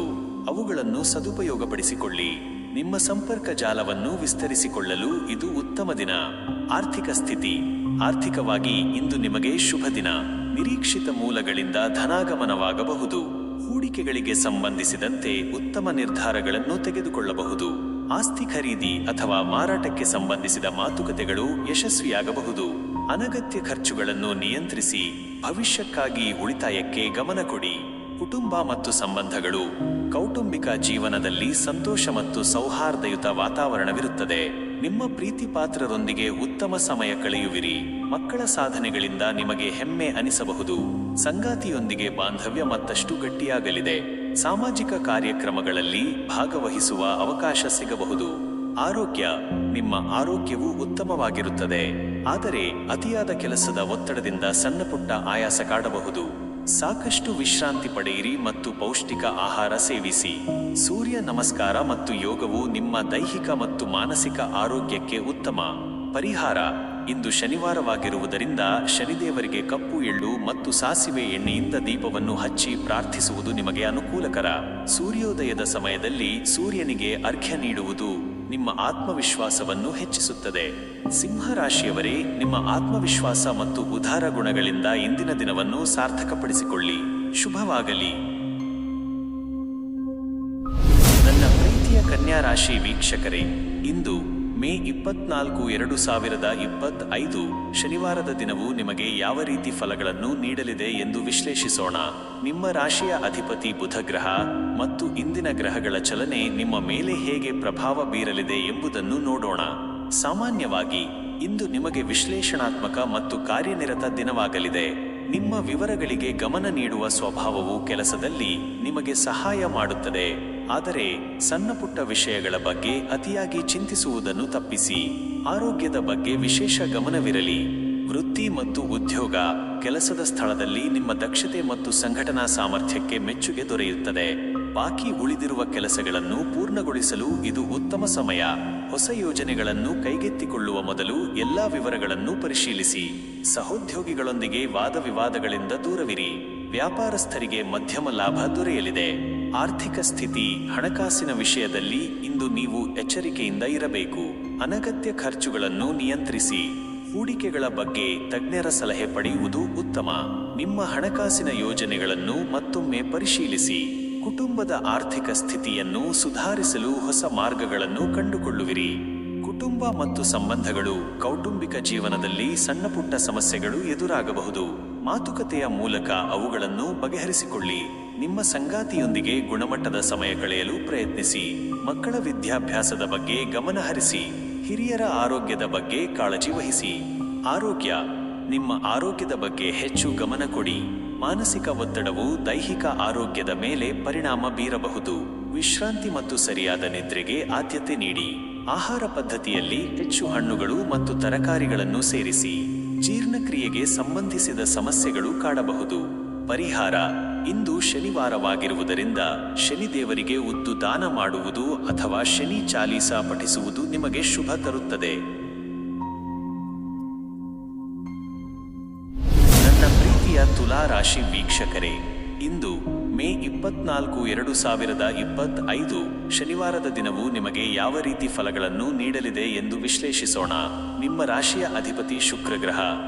ಅವುಗಳನ್ನು ಸದುಪಯೋಗಪಡಿಸಿಕೊಳ್ಳಿ. ನಿಮ್ಮ ಸಂಪರ್ಕ ಜಾಲವನ್ನು ವಿಸ್ತರಿಸಿಕೊಳ್ಳಲು ಇದು ಉತ್ತಮ ದಿನ. ಆರ್ಥಿಕ ಸ್ಥಿತಿ: ಆರ್ಥಿಕವಾಗಿ ಇಂದು ನಿಮಗೆ ಶುಭ ದಿನ. ನಿರೀಕ್ಷಿತ ಮೂಲಗಳಿಂದ ಧನಾಗಮನವಾಗಬಹುದು. ಹೂಡಿಕೆಗಳಿಗೆ ಸಂಬಂಧಿಸಿದಂತೆ ಉತ್ತಮ ನಿರ್ಧಾರಗಳನ್ನು ತೆಗೆದುಕೊಳ್ಳಬಹುದು. ಆಸ್ತಿ ಖರೀದಿ ಅಥವಾ ಮಾರಾಟಕ್ಕೆ ಸಂಬಂಧಿಸಿದ ಮಾತುಕತೆಗಳು ಯಶಸ್ವಿಯಾಗಬಹುದು. ಅನಗತ್ಯ ಖರ್ಚುಗಳನ್ನು ನಿಯಂತ್ರಿಸಿ ಭವಿಷ್ಯಕ್ಕಾಗಿ ಉಳಿತಾಯಕ್ಕೆ ಗಮನ ಕೊಡಿ. ಕುಟುಂಬ ಮತ್ತು ಸಂಬಂಧಗಳು: ಕೌಟುಂಬಿಕ ಜೀವನದಲ್ಲಿ ಸಂತೋಷ ಮತ್ತು ಸೌಹಾರ್ದಯುತ ವಾತಾವರಣವಿರುತ್ತದೆ. ನಿಮ್ಮ ಪ್ರೀತಿ ಪಾತ್ರರೊಂದಿಗೆ ಉತ್ತಮ ಸಮಯ ಕಳೆಯುವಿರಿ. ಮಕ್ಕಳ ಸಾಧನೆಗಳಿಂದ ನಿಮಗೆ ಹೆಮ್ಮೆ ಅನಿಸಬಹುದು. ಸಂಗಾತಿಯೊಂದಿಗೆ ಬಾಂಧವ್ಯ ಮತ್ತಷ್ಟು ಗಟ್ಟಿಯಾಗಲಿದೆ. ಸಾಮಾಜಿಕ ಕಾರ್ಯಕ್ರಮಗಳಲ್ಲಿ ಭಾಗವಹಿಸುವ ಅವಕಾಶ ಸಿಗಬಹುದು. ಆರೋಗ್ಯ: ನಿಮ್ಮ ಆರೋಗ್ಯವು ಉತ್ತಮವಾಗಿರುತ್ತದೆ, ಆದರೆ ಅತಿಯಾದ ಕೆಲಸದ ಒತ್ತಡದಿಂದ ಸಣ್ಣಪುಟ್ಟ ಆಯಾಸ ಕಾಡಬಹುದು. ಸಾಕಷ್ಟು ವಿಶ್ರಾಂತಿ ಪಡೆಯಿರಿ ಮತ್ತು ಪೌಷ್ಟಿಕ ಆಹಾರ ಸೇವಿಸಿ. ಸೂರ್ಯ ನಮಸ್ಕಾರ ಮತ್ತು ಯೋಗವು ನಿಮ್ಮ ದೈಹಿಕ ಮತ್ತು ಮಾನಸಿಕ ಆರೋಗ್ಯಕ್ಕೆ ಉತ್ತಮ. ಪರಿಹಾರ: ಇಂದು ಶನಿವಾರವಾಗಿರುವುದರಿಂದ ಶನಿದೇವರಿಗೆ ಕಪ್ಪು ಎಳ್ಳು ಮತ್ತು ಸಾಸಿವೆ ಎಣ್ಣೆಯಿಂದ ದೀಪವನ್ನು ಹಚ್ಚಿ ಪ್ರಾರ್ಥಿಸುವುದು ನಿಮಗೆ ಅನುಕೂಲಕರ. ಸೂರ್ಯೋದಯದ ಸಮಯದಲ್ಲಿ ಸೂರ್ಯನಿಗೆ ಅರ್ಘ್ಯ ನೀಡುವುದು ನಿಮ್ಮ ಆತ್ಮವಿಶ್ವಾಸವನ್ನು ಹೆಚ್ಚಿಸುತ್ತದೆ. ಸಿಂಹ ರಾಶಿಯವರೇ, ನಿಮ್ಮ ಆತ್ಮವಿಶ್ವಾಸ ಮತ್ತು ಉದಾರ ಗುಣಗಳಿಂದ ಇಂದಿನ ದಿನವನ್ನು ಸಾರ್ಥಕಪಡಿಸಿಕೊಳ್ಳಿ. ಶುಭವಾಗಲಿ. ನನ್ನ ಪ್ರೀತಿಯ ಕನ್ಯಾ ರಾಶಿ ವೀಕ್ಷಕರೇ, ಇಂದು ಮೇ 24, 2025 ಶನಿವಾರದ ದಿನವು ನಿಮಗೆ ಯಾವ ರೀತಿ ಫಲಗಳನ್ನು ನೀಡಲಿದೆ ಎಂದು ವಿಶ್ಲೇಷಿಸೋಣ. ನಿಮ್ಮ ರಾಶಿಯ ಅಧಿಪತಿ ಬುಧ ಗ್ರಹ ಮತ್ತು ಇಂದಿನ ಗ್ರಹಗಳ ಚಲನೆ ನಿಮ್ಮ ಮೇಲೆ ಹೇಗೆ ಪ್ರಭಾವ ಬೀರಲಿದೆ ಎಂಬುದನ್ನು ನೋಡೋಣ. ಸಾಮಾನ್ಯವಾಗಿ ಇಂದು ನಿಮಗೆ ವಿಶ್ಲೇಷಣಾತ್ಮಕ ಮತ್ತು ಕಾರ್ಯನಿರತ ದಿನವಾಗಲಿದೆ. ನಿಮ್ಮ ವಿವರಗಳಿಗೆ ಗಮನ ನೀಡುವ ಸ್ವಭಾವವು ಕೆಲಸದಲ್ಲಿ ನಿಮಗೆ ಸಹಾಯ ಮಾಡುತ್ತದೆ. ಆದರೆ ಸಣ್ಣಪುಟ್ಟ ವಿಷಯಗಳ ಬಗ್ಗೆ ಅತಿಯಾಗಿ ಚಿಂತಿಸುವುದನ್ನು ತಪ್ಪಿಸಿ. ಆರೋಗ್ಯದ ಬಗ್ಗೆ ವಿಶೇಷ ಗಮನವಿರಲಿ. ವೃತ್ತಿ ಮತ್ತು ಉದ್ಯೋಗ, ಕೆಲಸದ ಸ್ಥಳದಲ್ಲಿ ನಿಮ್ಮ ದಕ್ಷತೆ ಮತ್ತು ಸಂಘಟನಾ ಸಾಮರ್ಥ್ಯಕ್ಕೆ ಮೆಚ್ಚುಗೆ ದೊರೆಯುತ್ತದೆ. ಬಾಕಿ ಉಳಿದಿರುವ ಕೆಲಸಗಳನ್ನು ಪೂರ್ಣಗೊಳಿಸಲು ಇದು ಉತ್ತಮ ಸಮಯ. ಹೊಸ ಯೋಜನೆಗಳನ್ನು ಕೈಗೆತ್ತಿಕೊಳ್ಳುವ ಮೊದಲು ಎಲ್ಲಾ ವಿವರಗಳನ್ನು ಪರಿಶೀಲಿಸಿ. ಸಹೋದ್ಯೋಗಿಗಳೊಂದಿಗೆ ವಾದವಿವಾದಗಳಿಂದ ದೂರವಿರಿ. ವ್ಯಾಪಾರಸ್ಥರಿಗೆ ಮಧ್ಯಮ ಲಾಭ ದೊರೆಯಲಿದೆ. ಆರ್ಥಿಕ ಸ್ಥಿತಿ, ಹಣಕಾಸಿನ ವಿಷಯದಲ್ಲಿ ಇಂದು ನೀವು ಎಚ್ಚರಿಕೆಯಿಂದ ಇರಬೇಕು. ಅನಗತ್ಯ ಖರ್ಚುಗಳನ್ನು ನಿಯಂತ್ರಿಸಿ. ಹೂಡಿಕೆಗಳ ಬಗ್ಗೆ ತಜ್ಞರ ಸಲಹೆ ಪಡೆಯುವುದು ಉತ್ತಮ. ನಿಮ್ಮ ಹಣಕಾಸಿನ ಯೋಜನೆಗಳನ್ನು ಮತ್ತೊಮ್ಮೆ ಪರಿಶೀಲಿಸಿ. ಕುಟುಂಬದ ಆರ್ಥಿಕ ಸ್ಥಿತಿಯನ್ನು ಸುಧಾರಿಸಲು ಹೊಸ ಮಾರ್ಗಗಳನ್ನು ಕಂಡುಕೊಳ್ಳುವಿರಿ. ಕುಟುಂಬ ಮತ್ತು ಸಂಬಂಧಗಳು, ಕೌಟುಂಬಿಕ ಜೀವನದಲ್ಲಿ ಸಣ್ಣಪುಟ್ಟ ಸಮಸ್ಯೆಗಳು ಎದುರಾಗಬಹುದು. ಮಾತುಕತೆಯ ಮೂಲಕ ಅವುಗಳನ್ನು ಬಗೆಹರಿಸಿಕೊಳ್ಳಿ. ನಿಮ್ಮ ಸಂಗಾತಿಯೊಂದಿಗೆ ಗುಣಮಟ್ಟದ ಸಮಯ ಕಳೆಯಲು ಪ್ರಯತ್ನಿಸಿ. ಮಕ್ಕಳ ವಿದ್ಯಾಭ್ಯಾಸದ ಬಗ್ಗೆ ಗಮನ ಹರಿಸಿ. ಹಿರಿಯರ ಆರೋಗ್ಯದ ಬಗ್ಗೆ ಕಾಳಜಿ ವಹಿಸಿ. ಆರೋಗ್ಯ: ನಿಮ್ಮ ಆರೋಗ್ಯದ ಬಗ್ಗೆ ಹೆಚ್ಚು ಗಮನ ಕೊಡಿ. ಮಾನಸಿಕ ಒತ್ತಡವು ದೈಹಿಕ ಆರೋಗ್ಯದ ಮೇಲೆ ಪರಿಣಾಮ ಬೀರಬಹುದು. ವಿಶ್ರಾಂತಿ ಮತ್ತು ಸರಿಯಾದ ನಿದ್ರೆಗೆ ಆದ್ಯತೆ ನೀಡಿ. ಆಹಾರ ಪದ್ಧತಿಯಲ್ಲಿ ಹೆಚ್ಚು ಹಣ್ಣುಗಳು ಮತ್ತು ತರಕಾರಿಗಳನ್ನು ಸೇರಿಸಿ. ಜೀರ್ಣಕ್ರಿಯೆಗೆ ಸಂಬಂಧಿಸಿದ ಸಮಸ್ಯೆಗಳು ಕಾಡಬಹುದು. ಪರಿಹಾರ: ಇಂದು ಶನಿವಾರವಾಗಿರುವುದರಿಂದ ಶನಿದೇವರಿಗೆ ಉದ್ದು ದಾನ ಮಾಡುವುದು ಅಥವಾ ಶನಿ ಚಾಲೀಸ ಪಠಿಸುವುದು ನಿಮಗೆ ಶುಭ ತರುತ್ತದೆ. ನನ್ನ ಪ್ರೀತಿಯ ತುಲಾ ರಾಶಿ ವೀಕ್ಷಕರೇ, ಇಂದು ಮೇ 24, 2025 ಶನಿವಾರದ ದಿನವು ನಿಮಗೆ ಯಾವ ರೀತಿ ಫಲಗಳನ್ನು ನೀಡಲಿದೆ ಎಂದು ವಿಶ್ಲೇಷಿಸೋಣ. ನಿಮ್ಮ ರಾಶಿಯ ಅಧಿಪತಿ ಶುಕ್ರ ಗ್ರಹ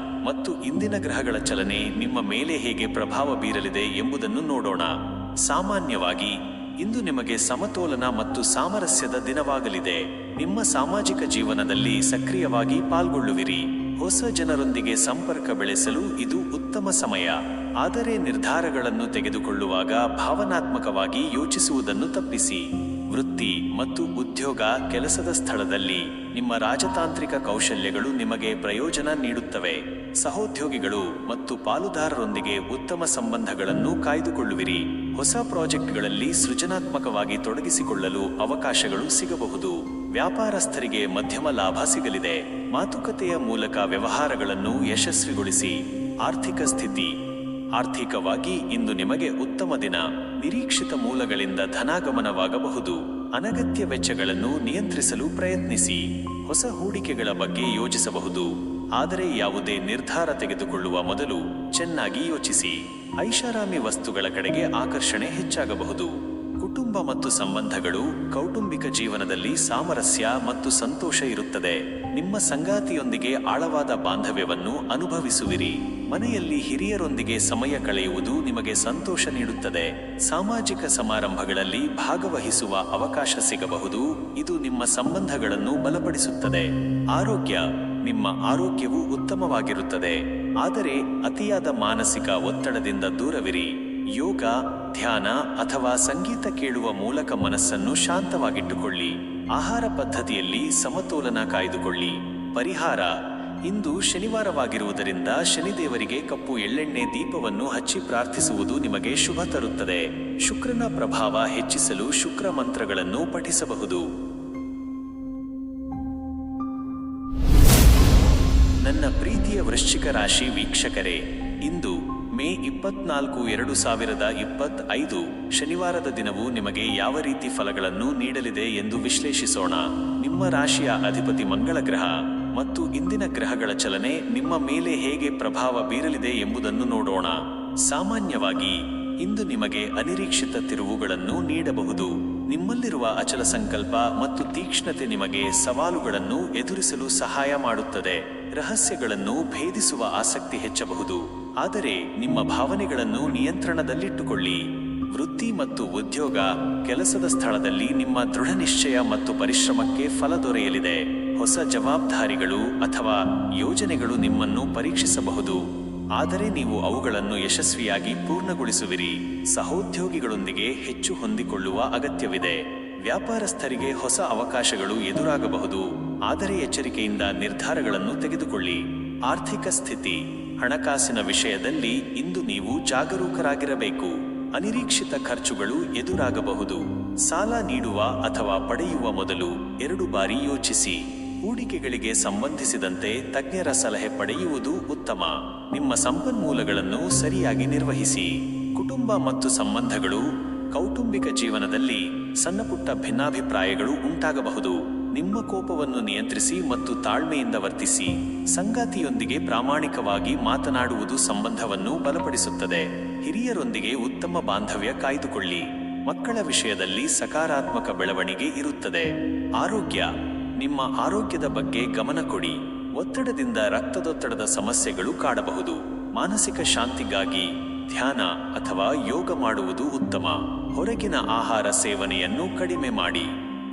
ಮತ್ತು ಇಂದಿನ ಗ್ರಹಗಳ ಚಲನೆ ನಿಮ್ಮ ಮೇಲೆ ಹೇಗೆ ಪ್ರಭಾವ ಬೀರಲಿದೆ ಎಂಬುದನ್ನು ನೋಡೋಣ. ಸಾಮಾನ್ಯವಾಗಿ ಇಂದು ನಿಮಗೆ ಸಮತೋಲನ ಮತ್ತು ಸಾಮರಸ್ಯದ ದಿನವಾಗಲಿದೆ. ನಿಮ್ಮ ಸಾಮಾಜಿಕ ಜೀವನದಲ್ಲಿ ಸಕ್ರಿಯವಾಗಿ ಪಾಲ್ಗೊಳ್ಳುವಿರಿ. ಹೊಸ ಜನರೊಂದಿಗೆ ಸಂಪರ್ಕ ಬೆಳೆಸಲು ಇದು ಉತ್ತಮ ಸಮಯ. ಆದರೆ ನಿರ್ಧಾರಗಳನ್ನು ತೆಗೆದುಕೊಳ್ಳುವಾಗ ಭಾವನಾತ್ಮಕವಾಗಿ ಯೋಚಿಸುವುದನ್ನು ತಪ್ಪಿಸಿ. ವೃತ್ತಿ ಮತ್ತು ಉದ್ಯೋಗ, ಕೆಲಸದ ಸ್ಥಳದಲ್ಲಿ ನಿಮ್ಮ ರಾಜತಾಂತ್ರಿಕ ಕೌಶಲ್ಯಗಳು ನಿಮಗೆ ಪ್ರಯೋಜನ ನೀಡುತ್ತವೆ. ಸಹೋದ್ಯೋಗಿಗಳು ಮತ್ತು ಪಾಲುದಾರರೊಂದಿಗೆ ಉತ್ತಮ ಸಂಬಂಧಗಳನ್ನು ಕಾಯ್ದುಕೊಳ್ಳುವಿರಿ. ಹೊಸ ಪ್ರಾಜೆಕ್ಟ್ಗಳಲ್ಲಿ ಸೃಜನಾತ್ಮಕವಾಗಿ ತೊಡಗಿಸಿಕೊಳ್ಳಲು ಅವಕಾಶಗಳು ಸಿಗಬಹುದು. ವ್ಯಾಪಾರಸ್ಥರಿಗೆ ಮಧ್ಯಮ ಲಾಭ ಸಿಗಲಿದೆ. ಮಾತುಕತೆಯ ಮೂಲಕ ವ್ಯವಹಾರಗಳನ್ನು ಯಶಸ್ವಿಗೊಳಿಸಿ. ಆರ್ಥಿಕ ಸ್ಥಿತಿ: ಆರ್ಥಿಕವಾಗಿ ಇಂದು ನಿಮಗೆ ಉತ್ತಮ ದಿನ. ನಿರೀಕ್ಷಿತ ಮೂಲಗಳಿಂದ ಧನಾಗಮನವಾಗಬಹುದು. ಅನಗತ್ಯ ವೆಚ್ಚಗಳನ್ನು ನಿಯಂತ್ರಿಸಲು ಪ್ರಯತ್ನಿಸಿ. ಹೊಸ ಹೂಡಿಕೆಗಳ ಬಗ್ಗೆ ಯೋಚಿಸಬಹುದು. ಆದರೆ ಯಾವುದೇ ನಿರ್ಧಾರ ತೆಗೆದುಕೊಳ್ಳುವ ಮೊದಲು ಚೆನ್ನಾಗಿ ಯೋಚಿಸಿ. ಐಷಾರಾಮಿ ವಸ್ತುಗಳ ಕಡೆಗೆ ಆಕರ್ಷಣೆ ಹೆಚ್ಚಾಗಬಹುದು. ಕುಟುಂಬ ಮತ್ತು ಸಂಬಂಧಗಳು, ಕೌಟುಂಬಿಕ ಜೀವನದಲ್ಲಿ ಸಾಮರಸ್ಯ ಮತ್ತು ಸಂತೋಷ ಇರುತ್ತದೆ. ನಿಮ್ಮ ಸಂಗಾತಿಯೊಂದಿಗೆ ಆಳವಾದ ಬಾಂಧವ್ಯವನ್ನು ಅನುಭವಿಸುವಿರಿ. ಮನೆಯಲ್ಲಿ ಹಿರಿಯರೊಂದಿಗೆ ಸಮಯ ಕಳೆಯುವುದು ನಿಮಗೆ ಸಂತೋಷ ನೀಡುತ್ತದೆ. ಸಾಮಾಜಿಕ ಸಮಾರಂಭಗಳಲ್ಲಿ ಭಾಗವಹಿಸುವ ಅವಕಾಶ ಸಿಗಬಹುದು. ಇದು ನಿಮ್ಮ ಸಂಬಂಧಗಳನ್ನು ಬಲಪಡಿಸುತ್ತದೆ. ಆರೋಗ್ಯ: ನಿಮ್ಮ ಆರೋಗ್ಯವು ಉತ್ತಮವಾಗಿರುತ್ತದೆ. ಆದರೆ ಅತಿಯಾದ ಮಾನಸಿಕ ಒತ್ತಡದಿಂದ ದೂರವಿರಿ. ಯೋಗ, ಧ್ಯಾನ ಅಥವಾ ಸಂಗೀತ ಕೇಳುವ ಮೂಲಕ ಮನಸ್ಸನ್ನು ಶಾಂತವಾಗಿಟ್ಟುಕೊಳ್ಳಿ. ಆಹಾರ ಪದ್ಧತಿಯಲ್ಲಿ ಸಮತೋಲನ ಕಾಯ್ದುಕೊಳ್ಳಿ. ಪರಿಹಾರ: ಇಂದು ಶನಿವಾರವಾಗಿರುವುದರಿಂದ ಶನಿದೇವರಿಗೆ ಕಪ್ಪು ಎಳ್ಳೆಣ್ಣೆ ದೀಪವನ್ನು ಹಚ್ಚಿ ಪ್ರಾರ್ಥಿಸುವುದು ನಿಮಗೆ ಶುಭ ತರುತ್ತದೆ. ಶುಕ್ರನ ಪ್ರಭಾವ ಹೆಚ್ಚಿಸಲು ಶುಕ್ರ ಮಂತ್ರಗಳನ್ನು ಪಠಿಸಬಹುದು. ನನ್ನ ಪ್ರೀತಿಯ ವೃಶ್ಚಿಕ ರಾಶಿ ವೀಕ್ಷಕರೇ, ಇಂದು ಮೇ 24, 2025 ಶನಿವಾರದ ದಿನವು ನಿಮಗೆ ಯಾವ ರೀತಿ ಫಲಗಳನ್ನು ನೀಡಲಿದೆ ಎಂದು ವಿಶ್ಲೇಷಿಸೋಣ. ನಿಮ್ಮ ರಾಶಿಯ ಅಧಿಪತಿ ಮಂಗಳ ಗ್ರಹ ಮತ್ತು ಇಂದಿನ ಗ್ರಹಗಳ ಚಲನೆ ನಿಮ್ಮ ಮೇಲೆ ಹೇಗೆ ಪ್ರಭಾವ ಬೀರಲಿದೆ ಎಂಬುದನ್ನು ನೋಡೋಣ. ಸಾಮಾನ್ಯವಾಗಿ ಇಂದು ನಿಮಗೆ ಅನಿರೀಕ್ಷಿತ ತಿರುವುಗಳನ್ನು ನೀಡಬಹುದು. ನಿಮ್ಮಲ್ಲಿರುವ ಅಚಲ ಸಂಕಲ್ಪ ಮತ್ತು ತೀಕ್ಷ್ಣತೆ ನಿಮಗೆ ಸವಾಲುಗಳನ್ನು ಎದುರಿಸಲು ಸಹಾಯ ಮಾಡುತ್ತದೆ. ರಹಸ್ಯಗಳನ್ನು ಭೇದಿಸುವ ಆಸಕ್ತಿ ಹೆಚ್ಚಬಹುದು, ಆದರೆ ನಿಮ್ಮ ಭಾವನೆಗಳನ್ನು ನಿಯಂತ್ರಣದಲ್ಲಿಟ್ಟುಕೊಳ್ಳಿ. ವೃತ್ತಿ ಮತ್ತು ಉದ್ಯೋಗ, ಕೆಲಸದ ಸ್ಥಳದಲ್ಲಿ ನಿಮ್ಮ ದೃಢ ನಿಶ್ಚಯ ಮತ್ತು ಪರಿಶ್ರಮಕ್ಕೆ ಫಲ ದೊರೆಯಲಿದೆ. ಹೊಸ ಜವಾಬ್ದಾರಿಗಳು ಅಥವಾ ಯೋಜನೆಗಳು ನಿಮ್ಮನ್ನು ಪರೀಕ್ಷಿಸಬಹುದು, ಆದರೆ ನೀವು ಅವುಗಳನ್ನು ಯಶಸ್ವಿಯಾಗಿ ಪೂರ್ಣಗೊಳಿಸುವಿರಿ. ಸಹೋದ್ಯೋಗಿಗಳೊಂದಿಗೆ ಹೆಚ್ಚು ಹೊಂದಿಕೊಳ್ಳುವ ಅಗತ್ಯವಿದೆ. ವ್ಯಾಪಾರಸ್ಥರಿಗೆ ಹೊಸ ಅವಕಾಶಗಳು ಎದುರಾಗಬಹುದು, ಆದರೆ ಎಚ್ಚರಿಕೆಯಿಂದ ನಿರ್ಧಾರಗಳನ್ನು ತೆಗೆದುಕೊಳ್ಳಿ. ಆರ್ಥಿಕ ಸ್ಥಿತಿ, ಹಣಕಾಸಿನ ವಿಷಯದಲ್ಲಿ ಇಂದು ನೀವು ಜಾಗರೂಕರಾಗಿರಬೇಕು. ಅನಿರೀಕ್ಷಿತ ಖರ್ಚುಗಳು ಎದುರಾಗಬಹುದು. ಸಾಲ ನೀಡುವ ಅಥವಾ ಪಡೆಯುವ ಮೊದಲು 2 ಬಾರಿ ಯೋಚಿಸಿ. ಹೂಡಿಕೆಗಳಿಗೆ ಸಂಬಂಧಿಸಿದಂತೆ ತಜ್ಞರ ಸಲಹೆ ಪಡೆಯುವುದು ಉತ್ತಮ. ನಿಮ್ಮ ಸಂಪನ್ಮೂಲಗಳನ್ನು ಸರಿಯಾಗಿ ನಿರ್ವಹಿಸಿ. ಕುಟುಂಬ ಮತ್ತು ಸಂಬಂಧಗಳು, ಕೌಟುಂಬಿಕ ಜೀವನದಲ್ಲಿ ಸಣ್ಣಪುಟ್ಟ ಭಿನ್ನಾಭಿಪ್ರಾಯಗಳು ಉಂಟಾಗಬಹುದು. ನಿಮ್ಮ ಕೋಪವನ್ನು ನಿಯಂತ್ರಿಸಿ ಮತ್ತು ತಾಳ್ಮೆಯಿಂದ ವರ್ತಿಸಿ. ಸಂಗಾತಿಯೊಂದಿಗೆ ಪ್ರಾಮಾಣಿಕವಾಗಿ ಮಾತನಾಡುವುದು ಸಂಬಂಧವನ್ನು ಬಲಪಡಿಸುತ್ತದೆ. ಹಿರಿಯರೊಂದಿಗೆ ಉತ್ತಮ ಬಾಂಧವ್ಯ ಕಾಯ್ದುಕೊಳ್ಳಿ. ಮಕ್ಕಳ ವಿಷಯದಲ್ಲಿ ಸಕಾರಾತ್ಮಕ ಬೆಳವಣಿಗೆ ಇರುತ್ತದೆ. ಆರೋಗ್ಯ, ನಿಮ್ಮ ಆರೋಗ್ಯದ ಬಗ್ಗೆ ಗಮನ ಕೊಡಿ. ಒತ್ತಡದಿಂದ ರಕ್ತದೊತ್ತಡದ ಸಮಸ್ಯೆಗಳು ಕಾಡಬಹುದು. ಮಾನಸಿಕ ಶಾಂತಿಗಾಗಿ ಧ್ಯಾನ ಅಥವಾ ಯೋಗ ಮಾಡುವುದು ಉತ್ತಮ. ಹೊರಗಿನ ಆಹಾರ ಸೇವನೆಯನ್ನು ಕಡಿಮೆ ಮಾಡಿ.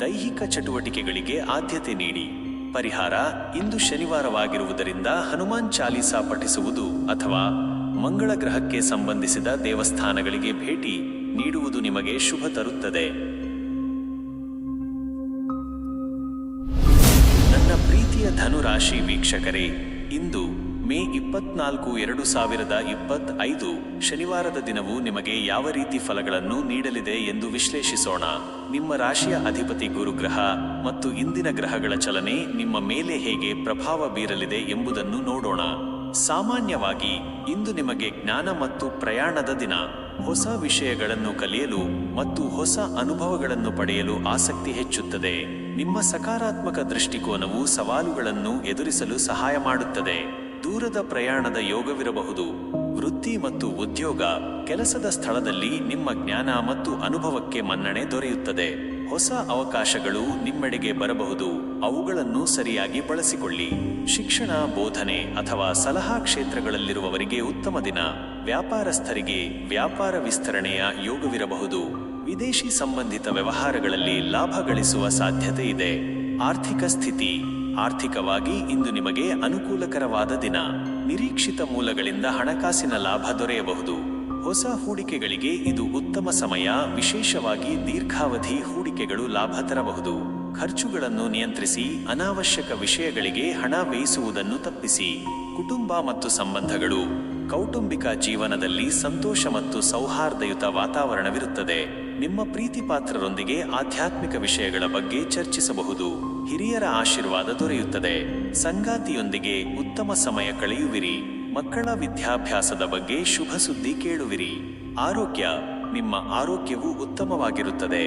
ದೈಹಿಕ ಚಟುವಟಿಕೆಗಳಿಗೆ ಆದ್ಯತೆ ನೀಡಿ. ಪರಿಹಾರ, ಇಂದು ಶನಿವಾರವಾಗಿರುವುದರಿಂದ ಹನುಮಾನ್ ಚಾಲೀಸಾ ಪಠಿಸುವುದು ಅಥವಾ ಮಂಗಳ ಗ್ರಹಕ್ಕೆ ಸಂಬಂಧಿಸಿದ ದೇವಸ್ಥಾನಗಳಿಗೆ ಭೇಟಿ ನೀಡುವುದು ನಿಮಗೆ ಶುಭ ತರುತ್ತದೆ. ನನ್ನ ಪ್ರೀತಿಯ ಧನುರಾಶಿ ವೀಕ್ಷಕರೇ, ಇಂದು ಮೇ 24, 2025 ಶನಿವಾರದ ದಿನವು ನಿಮಗೆ ಯಾವ ರೀತಿ ಫಲಗಳನ್ನು ನೀಡಲಿದೆ ಎಂದು ವಿಶ್ಲೇಷಿಸೋಣ. ನಿಮ್ಮ ರಾಶಿಯ ಅಧಿಪತಿ ಗುರುಗ್ರಹ ಮತ್ತು ಇಂದಿನ ಗ್ರಹಗಳ ಚಲನೆ ನಿಮ್ಮ ಮೇಲೆ ಹೇಗೆ ಪ್ರಭಾವ ಬೀರಲಿದೆ ಎಂಬುದನ್ನು ನೋಡೋಣ. ಸಾಮಾನ್ಯವಾಗಿ ಇಂದು ನಿಮಗೆ ಜ್ಞಾನ ಮತ್ತು ಪ್ರಯಾಣದ ದಿನ. ಹೊಸ ವಿಷಯಗಳನ್ನು ಕಲಿಯಲು ಮತ್ತು ಹೊಸ ಅನುಭವಗಳನ್ನು ಪಡೆಯಲು ಆಸಕ್ತಿ ಹೆಚ್ಚುತ್ತದೆ. ನಿಮ್ಮ ಸಕಾರಾತ್ಮಕ ದೃಷ್ಟಿಕೋನವು ಸವಾಲುಗಳನ್ನು ಎದುರಿಸಲು ಸಹಾಯ ಮಾಡುತ್ತದೆ. ದೂರದ ಪ್ರಯಾಣದ ಯೋಗವಿರಬಹುದು. ವೃತ್ತಿ ಮತ್ತು ಉದ್ಯೋಗ, ಕೆಲಸದ ಸ್ಥಳದಲ್ಲಿ ನಿಮ್ಮ ಜ್ಞಾನ ಮತ್ತು ಅನುಭವಕ್ಕೆ ಮನ್ನಣೆ ದೊರೆಯುತ್ತದೆ. ಹೊಸ ಅವಕಾಶಗಳು ನಿಮ್ಮೆಡೆಗೆ ಬರಬಹುದು, ಅವುಗಳನ್ನು ಸರಿಯಾಗಿ ಬಳಸಿಕೊಳ್ಳಿ. ಶಿಕ್ಷಣ, ಬೋಧನೆ ಅಥವಾ ಸಲಹಾ ಕ್ಷೇತ್ರಗಳಲ್ಲಿರುವವರಿಗೆ ಉತ್ತಮ ದಿನ. ವ್ಯಾಪಾರಸ್ಥರಿಗೆ ವ್ಯಾಪಾರ ವಿಸ್ತರಣೆಯ ಯೋಗವಿರಬಹುದು. ವಿದೇಶಿ ಸಂಬಂಧಿತ ವ್ಯವಹಾರಗಳಲ್ಲಿ ಲಾಭ ಗಳಿಸುವ ಸಾಧ್ಯತೆ ಇದೆ. ಆರ್ಥಿಕ ಸ್ಥಿತಿ, ಆರ್ಥಿಕವಾಗಿ ಇಂದು ನಿಮಗೆ ಅನುಕೂಲಕರವಾದ ದಿನ. ನಿರೀಕ್ಷಿತ ಮೂಲಗಳಿಂದ ಹಣಕಾಸಿನ ಲಾಭ ದೊರೆಯಬಹುದು. ಹೊಸ ಹೂಡಿಕೆಗಳಿಗೆ ಇದು ಉತ್ತಮ ಸಮಯ, ವಿಶೇಷವಾಗಿ ದೀರ್ಘಾವಧಿ ಹೂಡಿಕೆಗಳು ಲಾಭ ತರಬಹುದು. ಖರ್ಚುಗಳನ್ನು ನಿಯಂತ್ರಿಸಿ, ಅನಾವಶ್ಯಕ ವಿಷಯಗಳಿಗೆ ಹಣ ವ್ಯಯಿಸುವುದನ್ನು ತಪ್ಪಿಸಿ. ಕುಟುಂಬ ಮತ್ತು ಸಂಬಂಧಗಳು, ಕೌಟುಂಬಿಕ ಜೀವನದಲ್ಲಿ ಸಂತೋಷ ಮತ್ತು ಸೌಹಾರ್ದಯುತ ವಾತಾವರಣವಿರುತ್ತದೆ. ನಿಮ್ಮ ಪ್ರೀತಿಪಾತ್ರರೊಂದಿಗೆ ಆಧ್ಯಾತ್ಮಿಕ ವಿಷಯಗಳ ಬಗ್ಗೆ ಚರ್ಚಿಸಬಹುದು. ಹಿರಿಯರ ಆಶೀರ್ವಾದ ದೊರೆಯುತ್ತದೆ. ಸಂಗಾತಿಯೊಂದಿಗೆ ಉತ್ತಮ ಸಮಯ ಕಳೆಯುವಿರಿ. ಮಕ್ಕಳ ವಿದ್ಯಾಭ್ಯಾಸದ ಬಗ್ಗೆ ಶುಭ ಸುದ್ದಿ ಕೇಳುವಿರಿ. ಆರೋಗ್ಯ, ನಿಮ್ಮ ಆರೋಗ್ಯವು ಉತ್ತಮವಾಗಿರುತ್ತದೆ,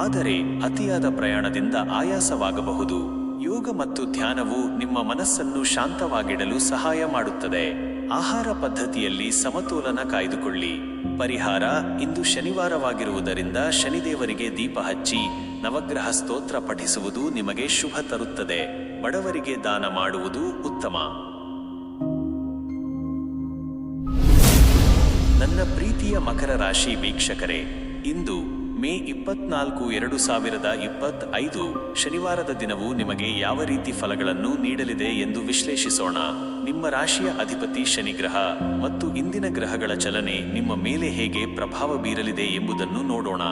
ಆದರೆ ಅತಿಯಾದ ಪ್ರಯಾಣದಿಂದ ಆಯಾಸವಾಗಬಹುದು. ಯೋಗ ಮತ್ತು ಧ್ಯಾನವು ನಿಮ್ಮ ಮನಸ್ಸನ್ನು ಶಾಂತವಾಗಿಡಲು ಸಹಾಯ ಮಾಡುತ್ತದೆ. ಆಹಾರ ಪದ್ಧತಿಯಲ್ಲಿ ಸಮತೋಲನ ಕಾಯ್ದುಕೊಳ್ಳಿ. ಪರಿಹಾರ, ಇಂದು ಶನಿವಾರವಾಗಿರುವುದರಿಂದ ಶನಿದೇವರಿಗೆ ದೀಪ ಹಚ್ಚಿ ನವಗ್ರಹ ಸ್ತೋತ್ರ ಪಠಿಸುವುದು ನಿಮಗೆ ಶುಭ ತರುತ್ತದೆ. ಬಡವರಿಗೆ ದಾನ ಮಾಡುವುದು ಉತ್ತಮ. ನನ್ನ ಪ್ರೀತಿಯ ಮಕರ ರಾಶಿ ವೀಕ್ಷಕರೇ, ಇಂದು ಮೇ 24, 2025 ಶನಿವಾರದ ದಿನವು ನಿಮಗೆ ಯಾವ ರೀತಿ ಫಲಗಳನ್ನು ನೀಡಲಿದೆ ಎಂದು ವಿಶ್ಲೇಷಿಸೋಣ. ನಿಮ್ಮ ರಾಶಿಯ ಅಧಿಪತಿ ಶನಿಗ್ರಹ ಮತ್ತು ಇಂದಿನ ಗ್ರಹಗಳ ಚಲನೆ ನಿಮ್ಮ ಮೇಲೆ ಹೇಗೆ ಪ್ರಭಾವ ಬೀರಲಿದೆ ಎಂಬುದನ್ನು ನೋಡೋಣ.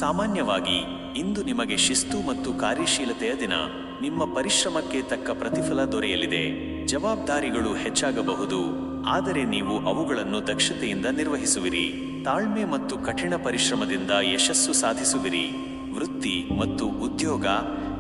ಸಾಮಾನ್ಯವಾಗಿ ಇಂದು ನಿಮಗೆ ಶಿಸ್ತು ಮತ್ತು ಕಾರ್ಯಶೀಲತೆಯ ದಿನ. ನಿಮ್ಮ ಪರಿಶ್ರಮಕ್ಕೆ ತಕ್ಕ ಪ್ರತಿಫಲ ದೊರೆಯಲಿದೆ. ಜವಾಬ್ದಾರಿಗಳು ಹೆಚ್ಚಾಗಬಹುದು, ಆದರೆ ನೀವು ಅವುಗಳನ್ನು ದಕ್ಷತೆಯಿಂದ ನಿರ್ವಹಿಸುವಿರಿ. ತಾಳ್ಮೆ ಮತ್ತು ಕಠಿಣ ಪರಿಶ್ರಮದಿಂದ ಯಶಸ್ಸು ಸಾಧಿಸುವಿರಿ. ವೃತ್ತಿ ಮತ್ತು ಉದ್ಯೋಗ,